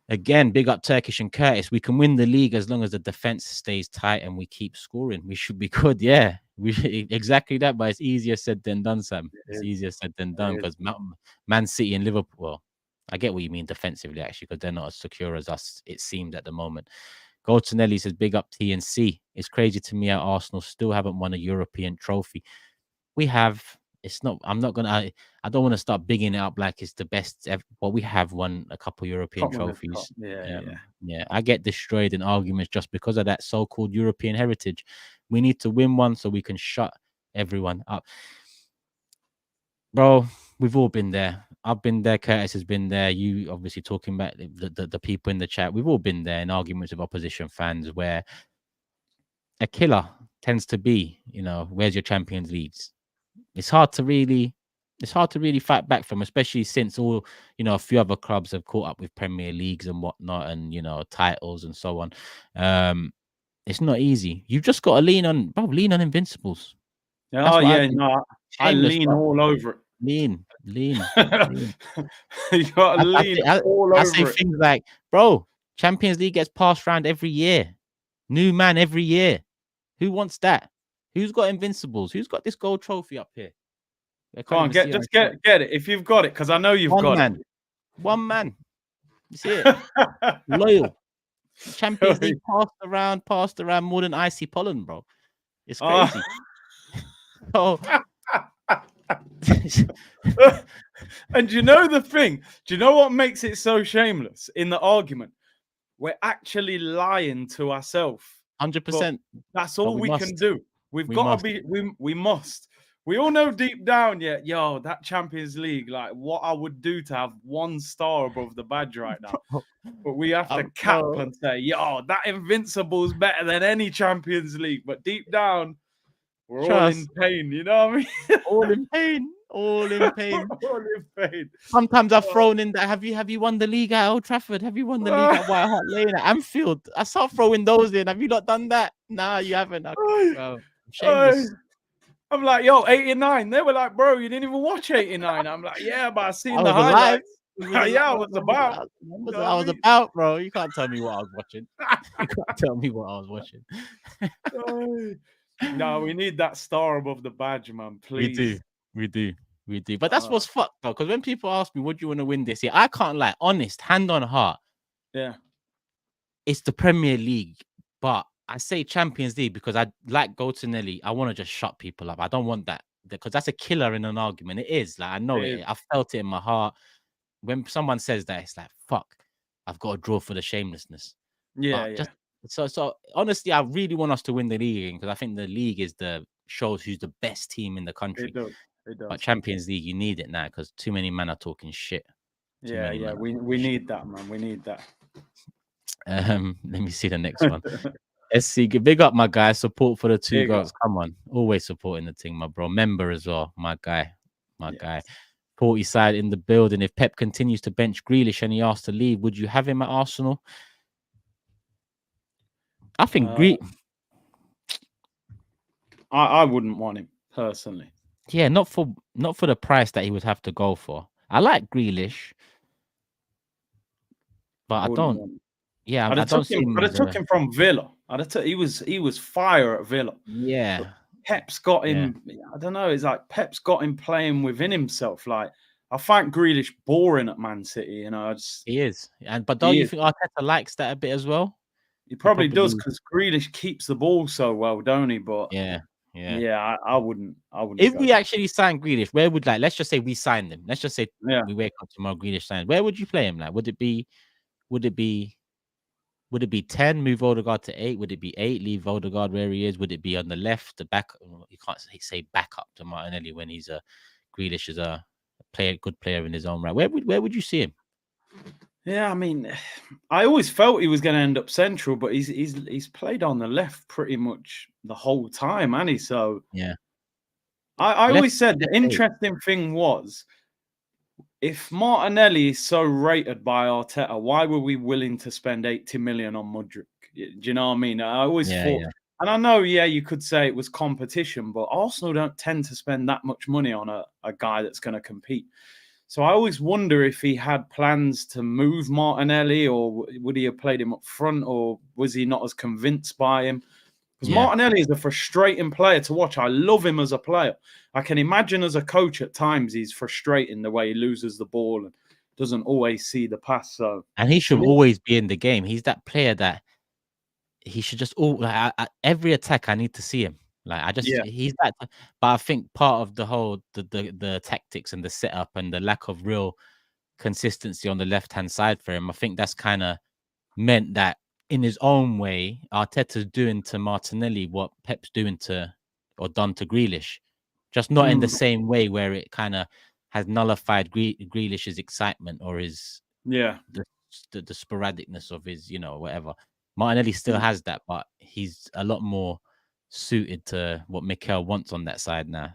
Speaker 1: Again, big up Turkish and Curtis. We can win the league as long as the defense stays tight and we keep scoring. We should be good. Yeah, exactly that. But it's easier said than done, Sam. It's easier said than done because Man City and Liverpool. Well, I get what you mean defensively, actually, because they're not as secure as us, it seems, at the moment. Goltonelli says, big up TNC. It's crazy to me how Arsenal still haven't won a European trophy. We have. It's not. I don't want to start bigging it up like it's the best ever, but we have won a couple European trophies. Yeah. I get destroyed in arguments just because of that so-called European heritage. We need to win one so we can shut everyone up. Bro, we've all been there. I've been there. Curtis has been there. You obviously talking about the people in the chat. We've all been there in arguments with opposition fans where a killer tends to be, where's your Champions Leagues? It's hard to really fight back from, especially since a few other clubs have caught up with Premier Leagues and whatnot, and titles and so on. It's not easy. You've just got to lean on Invincibles.
Speaker 2: I lean all over it.
Speaker 1: Lean.
Speaker 2: You got to lean all over it. I say
Speaker 1: things like, bro, Champions League gets passed around every year. New man every year. Who wants that? Who's got Invincibles? Who's got this gold trophy up here?
Speaker 2: Come on, get it if you've got it, because I know you've got it.
Speaker 1: One man. You see it? Loyal. Champions League passed around more than icy pollen, bro. It's crazy.
Speaker 2: And you know the thing? Do you know what makes it so shameless in the argument? We're actually lying to ourselves.
Speaker 1: 100%.
Speaker 2: That's all we can do. We must. We all know deep down, that Champions League, like what I would do to have 1 star above the badge right now. But we have to cap and say, that Invincible is better than any Champions League. But deep down, we're all in pain. You know what I mean?
Speaker 1: All in pain. Sometimes I've thrown in that. Have you won the league at Old Trafford? Have you won the league at White Hart Lane at Anfield? I start throwing those in. Have you not done that? Nah, you haven't. Bro, shameless.
Speaker 2: I'm like, 89. They were like, bro, you didn't even watch 89. I'm like, yeah, but I seen the highlights. I was about.
Speaker 1: I was about, bro. You can't tell me what I was watching.
Speaker 2: No, we need that star above the badge, man. Please.
Speaker 1: We do. But that's what's fucked, though. Because when people ask me, what do you want to win this year? I can't lie. Honest, hand on heart.
Speaker 2: Yeah.
Speaker 1: It's the Premier League. But I say Champions League because I like Goltonelli. I want to just shut people up. I don't want that. Because that's a killer in an argument. It is. Like, I know it. I felt it in my heart. When someone says that, it's like, fuck. I've got to draw for the shamelessness. So honestly, I really want us to win the league because I think the league shows who's the best team in the country.
Speaker 2: It does.
Speaker 1: But Champions League, you need it now because too many men are talking shit.
Speaker 2: We need that, man. We need that.
Speaker 1: Let me see the next one. SC, big up my guy. Support for the 2 goals. Come on, always supporting the team, my bro. Member as well, my guy. Porty side in the building. If Pep continues to bench Grealish and he asks to leave, would you have him at Arsenal? I think
Speaker 2: I wouldn't want him personally.
Speaker 1: Yeah, not for the price that he would have to go for. I like Grealish, but I don't. Yeah, I don't see him.
Speaker 2: I'd have took him from Villa. He was fire at Villa.
Speaker 1: Yeah,
Speaker 2: but Pep's got him. Yeah. I don't know. It's like Pep's got him playing within himself. Like I find Grealish boring at Man City.
Speaker 1: He is. But don't you think Arteta likes that a bit as well?
Speaker 2: He probably does because Grealish keeps the ball so well, don't he? But
Speaker 1: yeah.
Speaker 2: I wouldn't.
Speaker 1: If we actually sign Grealish, where would let's just say we signed him. Let's just say we wake up tomorrow, Grealish signed. Where would you play him? Like, would it be 10, move Odegaard to 8? Would it be 8, leave Odegaard where he is? Would it be on the left, the back? You can't say back up to Martinelli when Grealish is a good player in his own right. Where would you see him?
Speaker 2: Yeah, I mean, I always felt he was going to end up central, but he's played on the left pretty much the whole time, hasn't he? So
Speaker 1: yeah,
Speaker 2: I always said the interesting thing was, if Martinelli is so rated by Arteta, why were we willing to spend 80 million on Mudryk? Do you know what I mean? I always thought, and I know, you could say it was competition, but Arsenal don't tend to spend that much money on a guy that's going to compete. So I always wonder if he had plans to move Martinelli, or would he have played him up front, or was he not as convinced by him? Because Martinelli is a frustrating player to watch. I love him as a player. I can imagine as a coach at times he's frustrating the way he loses the ball and doesn't always see the pass.
Speaker 1: And he should always be in the game. He's that player that he should just every attack I need to see him. Like he's that. But I think part of the whole the tactics and the setup and the lack of real consistency on the left hand side for him, I think that's kind of meant that in his own way, Arteta's doing to Martinelli what Pep's doing or done to Grealish, just not in the same way where it kind of has nullified Grealish's excitement or his the sporadicness of his whatever. Martinelli still has that, but he's a lot more suited to what Mikel wants on that side now.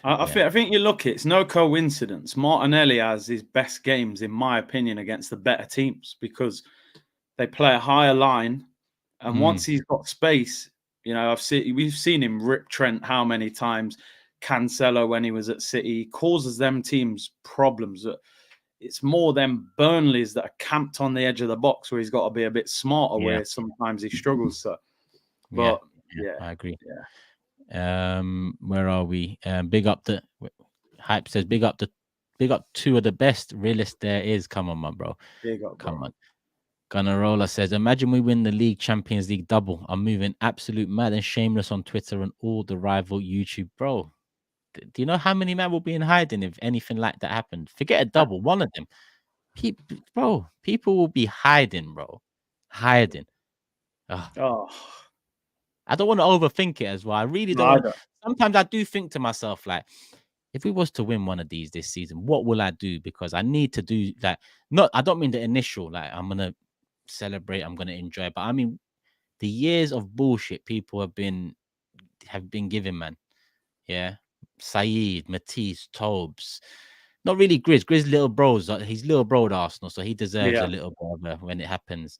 Speaker 2: I think you look, it's no coincidence. Martinelli has his best games, in my opinion, against the better teams because they play a higher line, and once he's got space, we've seen him rip Trent how many times. Cancelo when he was at City causes them teams problems. It's more them Burnleys that are camped on the edge of the box where he's got to be a bit smarter. Where sometimes he struggles. So, but
Speaker 1: I agree. Where are we? Big up the hype says big up two of the best realists there is. Come on, my bro.
Speaker 2: Big up,
Speaker 1: come on. Gunnarola says, imagine we win the league Champions League double. I'm moving absolute mad and shameless on Twitter and all the rival YouTube. Bro, do you know how many men will be in hiding if anything like that happened? Forget a double, one of them. People will be hiding, bro. Hiding.
Speaker 2: Oh.
Speaker 1: I don't want to overthink it as well. I really don't. Sometimes I do think to myself, like, if we was to win one of these this season, what will I do? Because I need to do that. I don't mean the initial, like, I'm going to celebrate, I'm going to enjoy, but I mean the years of bullshit people have been given, man. Yeah. Saeed, Matisse, Tobes. Not really Grizz little bros. He's little bro at Arsenal, so he deserves a little bit when it happens.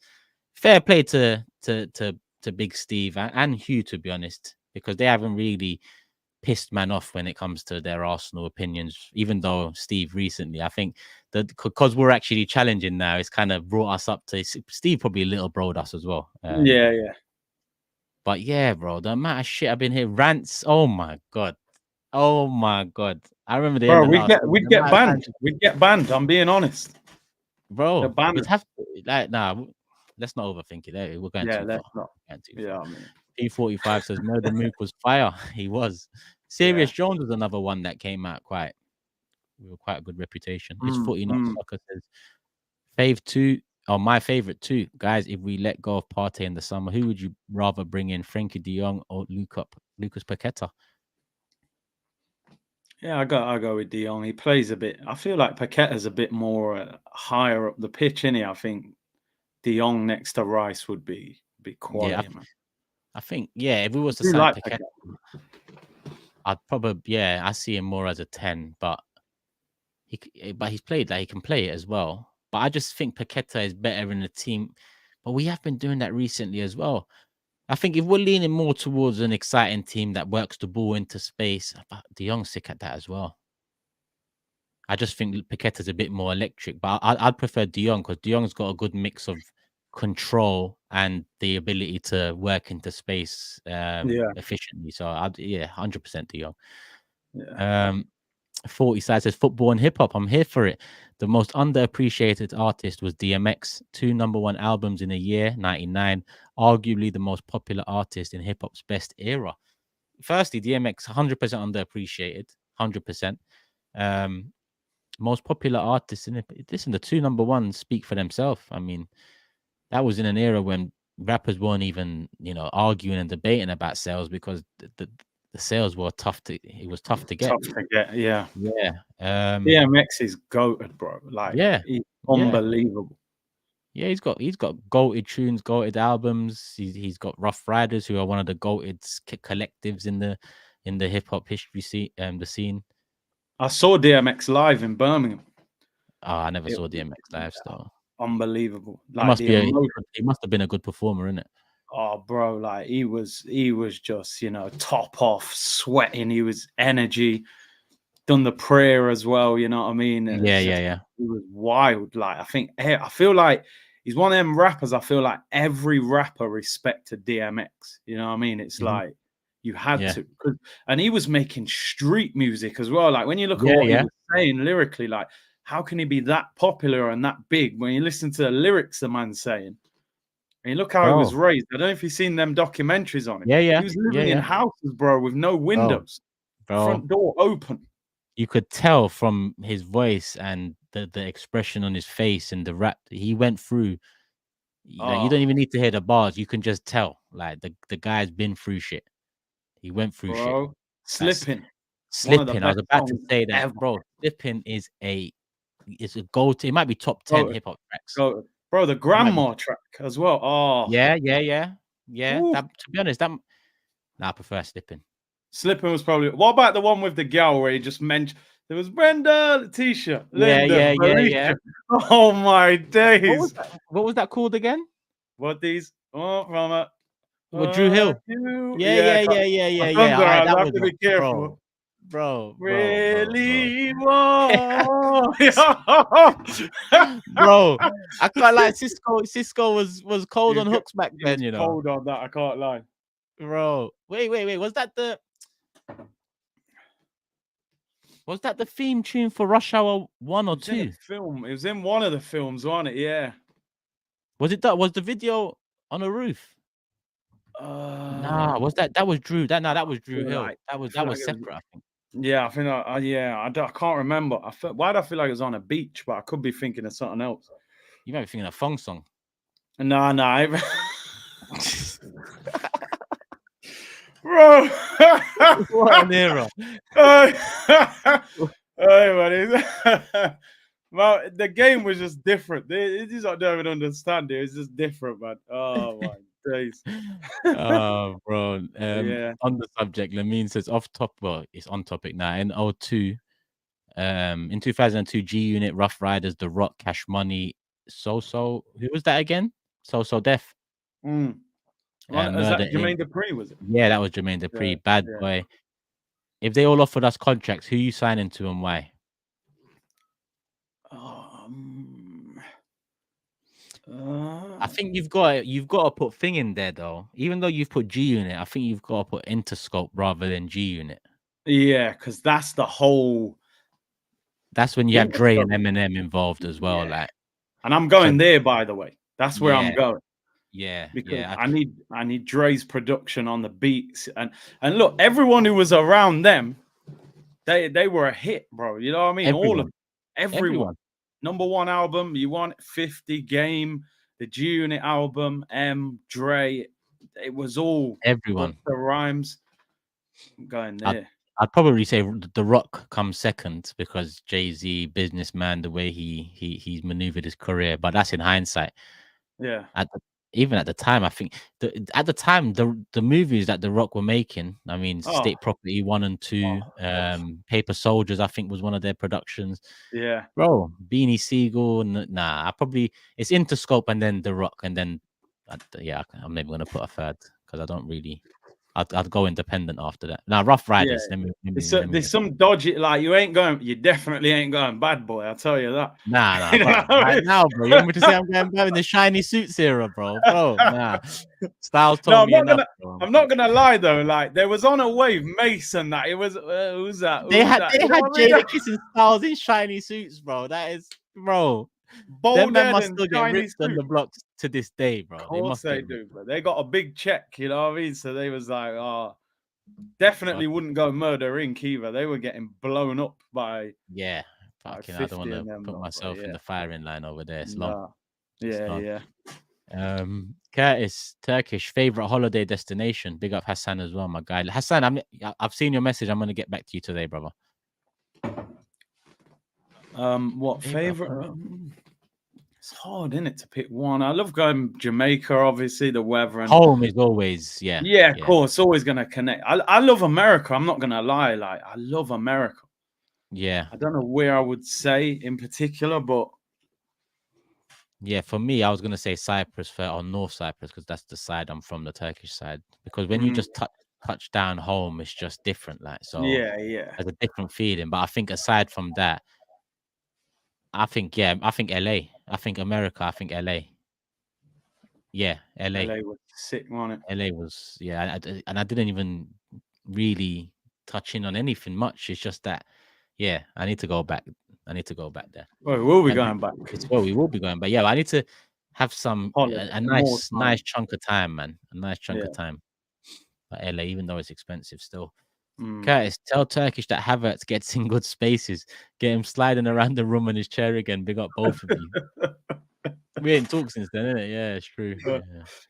Speaker 1: Fair play to Big Steve and Hugh, to be honest, because they haven't really pissed man off when it comes to their Arsenal opinions, even though Steve recently, I think that because we're actually challenging now, it's kind of brought us up to Steve probably a little broed us as well. But yeah, bro, the amount of shit I've been here, rants. Oh my god. I remember the end of
Speaker 2: we'd get banned. We'd get banned. I'm being honest,
Speaker 1: bro. We'd have to, let's not overthink it. We're going too far.
Speaker 2: I mean,
Speaker 1: P45 says Murder Mook was fire. He was. Serious Jones was another one that came out quite a good reputation. It's Footy Not Soccer says fave 2 or my favorite 2 guys. If we let go of Partey in the summer, who would you rather bring in, Frankie De Jong or Lucas Paqueta?
Speaker 2: Yeah, I go with De Jong. He plays a bit. I feel like Paqueta's a bit more higher up the pitch, isn't he? I think De Jong next to Rice would be quality, man.
Speaker 1: I think, if we was to sign Paqueta, I'd probably, I see him more as a 10, but he's played that he can play it as well. But I just think Paqueta is better in the team. But we have been doing that recently as well. I think if we're leaning more towards an exciting team that works the ball into space, De Jong's sick at that as well. I just think Paqueta's a bit more electric, but I'd prefer De Jong because De Jong's got a good mix of control and the ability to work into space efficiently. So 100% De Jong. 40 side says football and hip hop. I'm here for it. The most underappreciated artist was DMX. 2 number 1 albums in a year, 99. arguably the most popular artist in hip hop's best era. Firstly, DMX 100% underappreciated, 100%. Most popular artists in it. Listen, the two number ones speak for themselves. I mean, that was in an era when rappers weren't even, arguing and debating about sales because the sales were tough to. It was tough to get.
Speaker 2: Tough to get, yeah.
Speaker 1: Yeah.
Speaker 2: DMX is goated, bro. Like,
Speaker 1: yeah,
Speaker 2: he's unbelievable.
Speaker 1: Yeah, he's got goated tunes, goated albums. He's got Rough Riders, who are one of the goated collectives in the hip hop history the scene.
Speaker 2: I saw DMX live in Birmingham.
Speaker 1: Oh, I never saw DMX live, though.
Speaker 2: Unbelievable.
Speaker 1: Like, he must have been a good performer, innit?
Speaker 2: Oh, bro, like he was just, top off, sweating. He was energy. Done the prayer as well, you know what I mean?
Speaker 1: Yeah.
Speaker 2: It was wild. Like, I feel like he's one of them rappers. I feel like every rapper respected DMX. You know what I mean? It's like you had to, and he was making street music as well. Like when you look at what he was saying lyrically, like how can he be that popular and that big when you listen to the lyrics the man's saying? And you look how he was raised. I don't know if you've seen them documentaries on him.
Speaker 1: Yeah.
Speaker 2: He was living in houses, bro, with no windows, front door open.
Speaker 1: You could tell from his voice and the expression on his face and the rap he went through. Like, you don't even need to hear the bars. You can just tell. Like the guy's been through shit. He went through shit.
Speaker 2: Slipping.
Speaker 1: I was about to say that, bro. Slipping is a gold. It might be top 10 hip hop tracks.
Speaker 2: Bro, the Grandma track as well. Oh,
Speaker 1: yeah. To be honest, I prefer Slipping.
Speaker 2: Slipping was probably. What about the one with the girl where he just mentioned there was Brenda, Letitia, Linda,
Speaker 1: yeah.
Speaker 2: Oh my days!
Speaker 1: What was that called again?
Speaker 2: What these? Oh, from a.
Speaker 1: What, Drew Hill? Yeah.
Speaker 2: I have to be careful,
Speaker 1: bro.
Speaker 2: Really, bro.
Speaker 1: I can't lie. Cisco was cold on hooks back then. You know,
Speaker 2: cold on that. I can't lie,
Speaker 1: bro. Wait. Was that the theme tune for Rush Hour 1 or 2?
Speaker 2: Film. It was in one of the films, wasn't it? Yeah.
Speaker 1: Was it that? Was the video on a roof? Nah, was that was Drew? That was Drew Hill. That was separate, I think.
Speaker 2: Yeah, I think. I can't remember. Why do I feel like it was on a beach? But I could be thinking of something else.
Speaker 1: You might be thinking of a Fong song.
Speaker 2: Nah. Bro,
Speaker 1: what an era!
Speaker 2: Well, the game was just different. These I don't even understand it. It's just different, man. Oh my days.
Speaker 1: Oh, bro.
Speaker 2: On
Speaker 1: the subject, Lamine says off top. Well, it's on topic now. In 2002, G Unit, Rough Riders, The Rock, Cash Money, Who was that again? Def.
Speaker 2: Is that Jermaine Dupri, was it?
Speaker 1: Yeah, that was Jermaine Dupri. Bad Boy. If they all offered us contracts, who are you signing to and why? I think you've got to put Thing in there though. Even though you've put G Unit, I think you've got to put Interscope rather than G Unit.
Speaker 2: Yeah, because that's the whole.
Speaker 1: That's when you have Dre and Eminem involved as well. Like,
Speaker 2: and I'm going there, by the way. That's where I'm going.
Speaker 1: Yeah,
Speaker 2: because I need Dre's production on the beats and look, everyone who was around them, they were a hit, bro. You know what I mean?
Speaker 1: Everyone.
Speaker 2: All of everyone. Number one album, you want 50 Game, the G Unit album, Dre. It was all
Speaker 1: everyone.
Speaker 2: The rhymes. I'm going there.
Speaker 1: I'd probably say The Rock comes second because Jay-Z, businessman, the way he's maneuvered his career, but that's in hindsight.
Speaker 2: Yeah.
Speaker 1: Even at the time, I think the movies that The Rock were making, I mean, State Property 1 and 2, Paper Soldiers, I think was one of their productions.
Speaker 2: Yeah,
Speaker 1: bro, Beanie Siegel. It's Interscope and then The Rock, and then I'm maybe gonna put a third because I don't really. I'd go independent after that. Now, Rough Riders.
Speaker 2: Yeah. There's some dodgy, like you definitely ain't going Bad Boy. I'll tell you that.
Speaker 1: Nah, right now, bro. You want me to say I'm going in the shiny suits era, bro? Nah. Styles told me enough.
Speaker 2: I'm not gonna lie though. Like there was on a wave Mason that it was. Who's that?
Speaker 1: They had Jada kissing Styles in shiny suits, bro. That is, bro.
Speaker 2: Bald
Speaker 1: man
Speaker 2: head
Speaker 1: must
Speaker 2: and
Speaker 1: still get
Speaker 2: shiny
Speaker 1: ripped on
Speaker 2: suit.
Speaker 1: the blocks to this day, bro.
Speaker 2: Of
Speaker 1: They
Speaker 2: course
Speaker 1: must
Speaker 2: they
Speaker 1: get ripped.
Speaker 2: do, but they got a big check, you know what I mean? So they was like, oh, definitely wouldn't go Murder Inc. either. They were getting blown up by
Speaker 1: Fucking, I don't
Speaker 2: 50
Speaker 1: want
Speaker 2: and
Speaker 1: to
Speaker 2: them
Speaker 1: put
Speaker 2: lot, but
Speaker 1: myself in the firing line over there. It's long.
Speaker 2: nah.
Speaker 1: It's long.
Speaker 2: Yeah.
Speaker 1: Curtis, Turkish favorite holiday destination. Big up Hassan as well, my guy. Hassan, I've seen your message. I'm gonna get back to you today, brother.
Speaker 2: What favorite? It's hard, isn't it, to pick one? I love going Jamaica, obviously, the weather and
Speaker 1: home is always,
Speaker 2: of course, always gonna connect. I love America. I'm not gonna lie, like I love America.
Speaker 1: Yeah.
Speaker 2: I don't know where I would say in particular, but
Speaker 1: yeah, for me, I was gonna say Cyprus or North Cyprus because that's the side I'm from, the Turkish side. Because when you just touch down home, it's just different, like so.
Speaker 2: yeah.
Speaker 1: There's a different feeling. But I think aside from that, I think LA. I think America. I think LA. Yeah, LA.
Speaker 2: LA was sick, wasn't it?
Speaker 1: LA was, and I didn't even really touch in on anything much. It's just that, I need to go back. I need to go back there.
Speaker 2: Well, we'll be going back.
Speaker 1: We will be going, but I need to have some a nice chunk of time, man. A nice chunk of time. But LA, even though it's expensive, still. Curtis, tell Turkish that Havertz gets in good spaces. Get him sliding around the room on his chair again. Big up both of you. We ain't talked since then, innit? Yeah, it's true.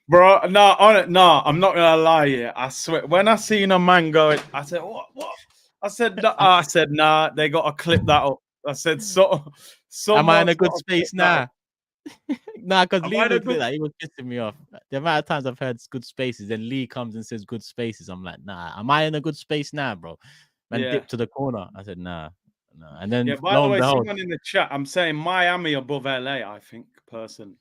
Speaker 2: Bro, I'm not gonna lie. Yeah, I swear. When I seen a man going, I said, "What? I said, nah. They got to clip that up." I said, "So,
Speaker 1: am I in a good space now?" Nah, because Lee would do that. He was pissing me off. The amount of times I've heard good spaces, and Lee comes and says good spaces. I'm like, nah. Am I in a good space now, bro? Man, dip to the corner. I said, nah. And then,
Speaker 2: by the way, someone in the chat, I'm saying Miami above LA. I think personally.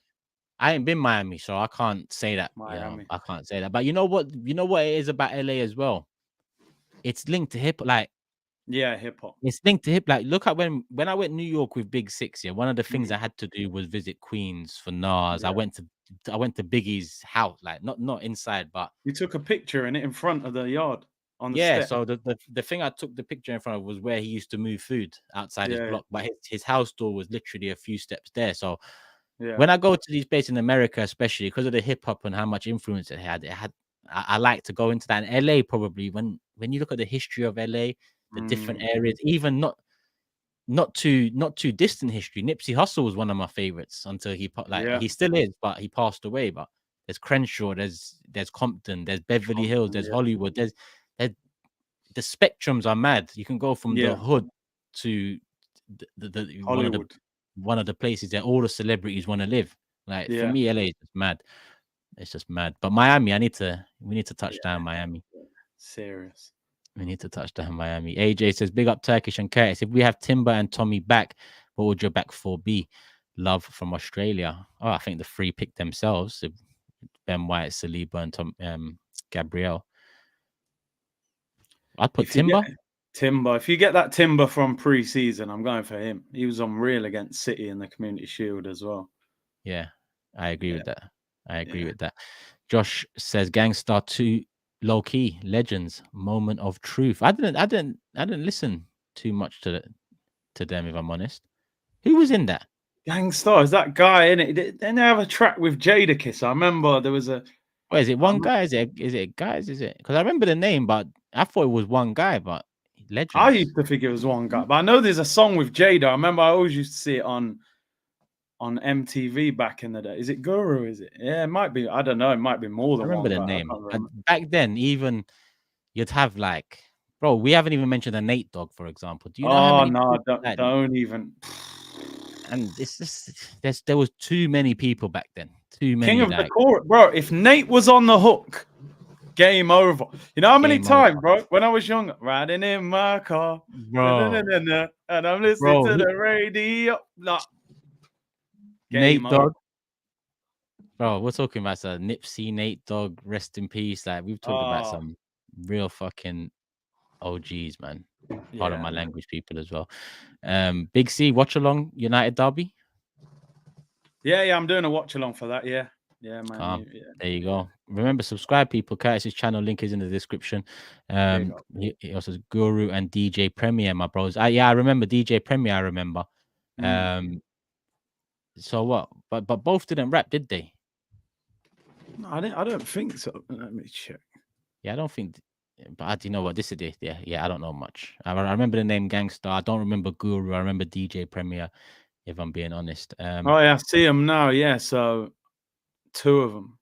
Speaker 1: I ain't been Miami, so I can't say that.
Speaker 2: Miami.
Speaker 1: I can't say that. But you know what? You know what it is about LA as well. It's linked to hip, like.
Speaker 2: Yeah, hip hop.
Speaker 1: It's linked to hip. Like, look at when I went to New York with Big Six. Yeah, one of the things I had to do was visit Queens for Nas. Yeah. I went to Biggie's house, like not inside, but
Speaker 2: you took a picture in front of the yard. On the
Speaker 1: step.
Speaker 2: step.
Speaker 1: So the thing I took the picture in front of was where he used to move food outside his block, but his house door was literally a few steps there. So when I go to these places in America, especially because of the hip hop and how much influence it had, I like to go into that. And LA probably when you look at the history of LA, the different areas, even not too distant history. Nipsey Hussle was one of my favorites until he still is, but he passed away. But there's Crenshaw, there's Compton, there's Beverly Hills, there's Hollywood, there's the spectrums are mad. You can go from the hood to the one of the places that all the celebrities want to live. Like for me, LA is just mad. It's just mad. But Miami, we need to touch down Miami.
Speaker 2: Serious.
Speaker 1: We need to touch down Miami. AJ says, big up Turkish and Curtis. If we have Timber and Tommy back, what would your back four be? Love from Australia. Oh, I think the three pick themselves. Ben White, Saliba, and Gabriel. I'd put Timber.
Speaker 2: Timber. If you get that Timber from pre-season, I'm going for him. He was unreal against City in the Community Shield as well.
Speaker 1: Yeah, I agree with that. I agree with that. Josh says, Gangstar 2, low key, legends, moment of truth. I didn't listen too much to them, if I'm honest. Who was in that?
Speaker 2: Gangstar is that guy in it. Didn't they have a track with Jadakiss? I remember there was a.
Speaker 1: Wait, is it one guy? Is it guys? Is it? Because I remember the name, but I thought it was one guy. But legends.
Speaker 2: I used to think it was one guy, but I know there's a song with Jada. I remember I always used to see it on MTV back in the day. Is it Guru? Is it? Yeah, it might be. I don't know. It might be more than one.
Speaker 1: I remember the name. Back then, even you'd have like, bro, we haven't even mentioned a Nate Dogg, for example. Do you know how many
Speaker 2: don't even.
Speaker 1: And it's just there was too many people back then. Too many.
Speaker 2: King of the court, bro. If Nate was on the hook, game over. You know how many times, bro, when I was young, riding in my car,
Speaker 1: bro,
Speaker 2: and I'm listening to the radio.
Speaker 1: Nate Dogg. Bro, we're talking about Nipsey, Nate Dogg, rest in peace. Like we've talked about some real fucking OGs, man. Part of my language people as well. Big C, watch along United Derby.
Speaker 2: Yeah, I'm doing a watch along for that. Yeah, man.
Speaker 1: There you go. Remember, subscribe, people. Curtis's channel link is in the description. He also has Guru and DJ Premier, my bros. I remember DJ Premier. I remember. So what? But both didn't rap, did they?
Speaker 2: No, I don't think so. Let me check.
Speaker 1: Yeah, I don't think. But you know what? This is it. Yeah. I don't know much. I remember the name Gangsta. I don't remember Guru. I remember DJ Premier. If I'm being honest.
Speaker 2: Oh yeah, I see them now. Yeah, so 2 of them.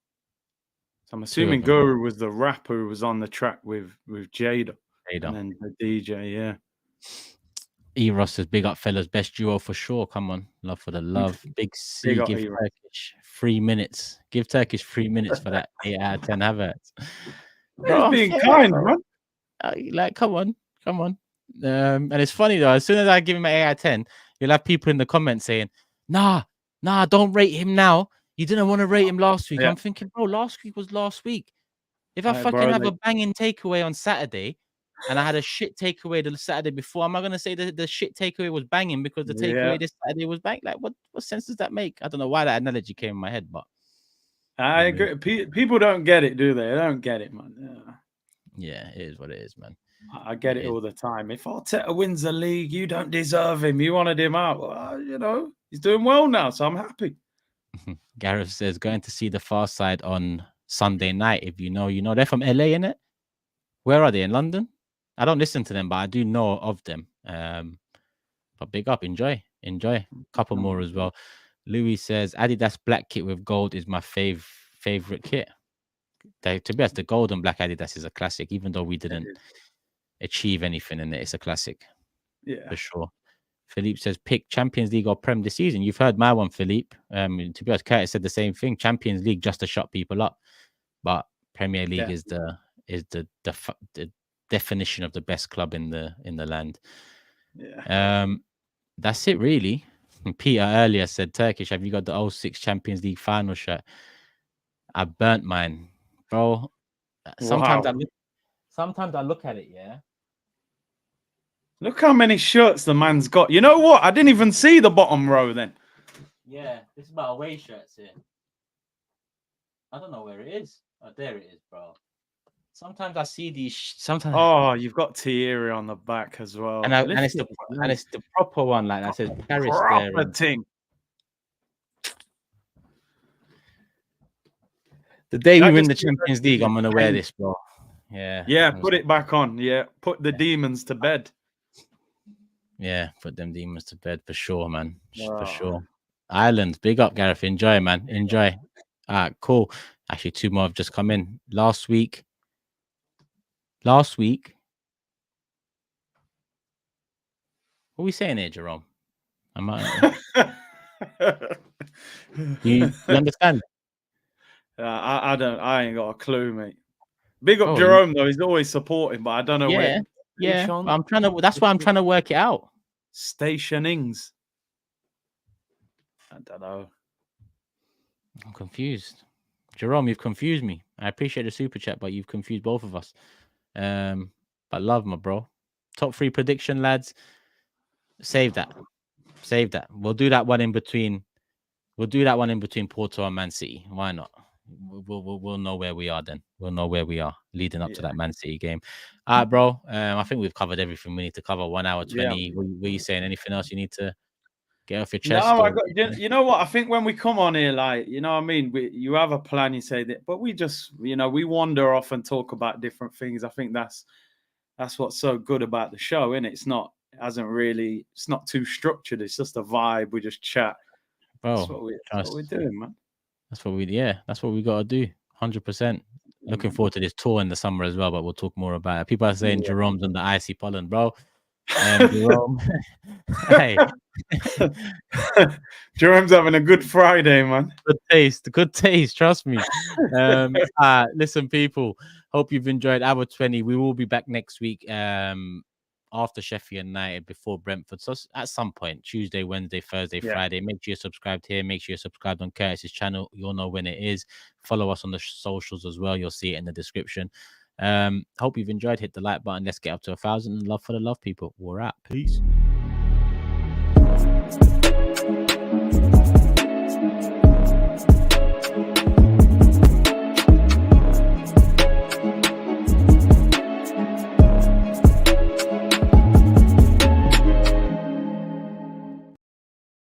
Speaker 2: So I'm assuming Guru was the rapper who was on the track with Jada. And then the DJ. Yeah.
Speaker 1: Eros says, big up, fellas. Best duo for sure. Come on. Love for the love. Big C, give Turkish 3 minutes. Give Turkish 3 minutes for that 8 out of 10 Havertz.
Speaker 2: Bro, being kind, man.
Speaker 1: Like, come on. And it's funny, though. As soon as I give him an 8 out of 10, you'll have people in the comments saying, nah, don't rate him now. You didn't want to rate him last week. Yeah. I'm thinking, bro, last week was last week. If I have a banging takeaway on Saturday, and I had a shit takeaway the Saturday before, am I going to say that the shit takeaway was banging because the takeaway this Saturday was banging? Like, what sense does that make? I don't know why that analogy came in my head, but
Speaker 2: I agree. People don't get it, do they? They don't get it, man.
Speaker 1: Yeah, it is what it is, man.
Speaker 2: I get it all the time. If Arteta wins the league, you don't deserve him. You wanted him out. Well, he's doing well now, so I'm happy.
Speaker 1: Gareth says, going to see the Far Side on Sunday night. If you know, they're from LA, innit? Where are they? In London? I don't listen to them, but I do know of them. But big up, enjoy. Couple more as well. Louis says, Adidas black kit with gold is my favorite kit. To be honest, the gold and black Adidas is a classic, even though we didn't achieve anything in it. It's a classic.
Speaker 2: Yeah,
Speaker 1: for sure. Philippe says, pick Champions League or Prem this season. You've heard my one, Philippe. To be honest, Curtis said the same thing. Champions League just to shut people up, but Premier League is the definition of the best club in the land.
Speaker 2: Yeah.
Speaker 1: That's it really. Peter earlier said, Turkish, have you got the 06 Champions League final shirt? I burnt mine, bro. Sometimes I look at it, yeah.
Speaker 2: Look how many shirts the man's got. You know what? I didn't even see the bottom row then.
Speaker 1: Yeah, this is my away shirts here. I don't know where it is. Oh, there it is, bro. Sometimes I see these. Sometimes.
Speaker 2: Oh, you've got Thierry on the back as well.
Speaker 1: And it's the proper one, like that says Paris
Speaker 2: proper there. Thing.
Speaker 1: The day we win the Champions League, I'm gonna wear this, bro. Yeah.
Speaker 2: Yeah, put it back on. Yeah, put the demons to bed.
Speaker 1: Yeah, put them demons to bed for sure, man. For sure. Ireland, big up, Gareth. Enjoy, man. Enjoy. Cool. Actually, 2 more have just come in. Last week. What are we saying here, Jerome? You understand?
Speaker 2: I don't. I ain't got a clue, mate. Big up Jerome though. He's always supporting, but I don't know where.
Speaker 1: Yeah. I'm trying to. That's why I'm trying to work it out.
Speaker 2: Stationings. I don't know.
Speaker 1: I'm confused. Jerome, you've confused me. I appreciate the super chat, but you've confused both of us. But love, my bro. Top 3 prediction, lads. Save that. We'll do that one in between. Porto and Man City. Why not? We'll know where we are then. We'll know where we are leading up to that Man City game. All right, bro. I think we've covered everything we need to cover. 1 hour 20. Yeah. Were you saying anything else you need to get off your chest?
Speaker 2: No, you know what? I think when we come on here, like, you know what I mean? You have a plan, you say that, but we just, we wander off and talk about different things. I think that's what's so good about the show, isn't it? It's not too structured. It's just a vibe. We just chat.
Speaker 1: Bro,
Speaker 2: that's what we're doing, man.
Speaker 1: That's what we got to do. 100%. Looking forward to this tour in the summer as well, but we'll talk more about it. People are saying Jerome's on the icy pollen, bro. Jerome, hey,
Speaker 2: Jerome's having a good Friday, man.
Speaker 1: Good taste. Trust me. Listen, people. Hope you've enjoyed Hour 20. We will be back next week. After Sheffield United, before Brentford. So at some point, Tuesday, Wednesday, Thursday, Friday, make sure you're subscribed here. Make sure you're subscribed on Curtis's channel. You'll know when it is. Follow us on the socials as well. You'll see it in the description. Hope you've enjoyed. Hit the like button. Let's get up to 1,000. Love for the love, people. We're out. Peace.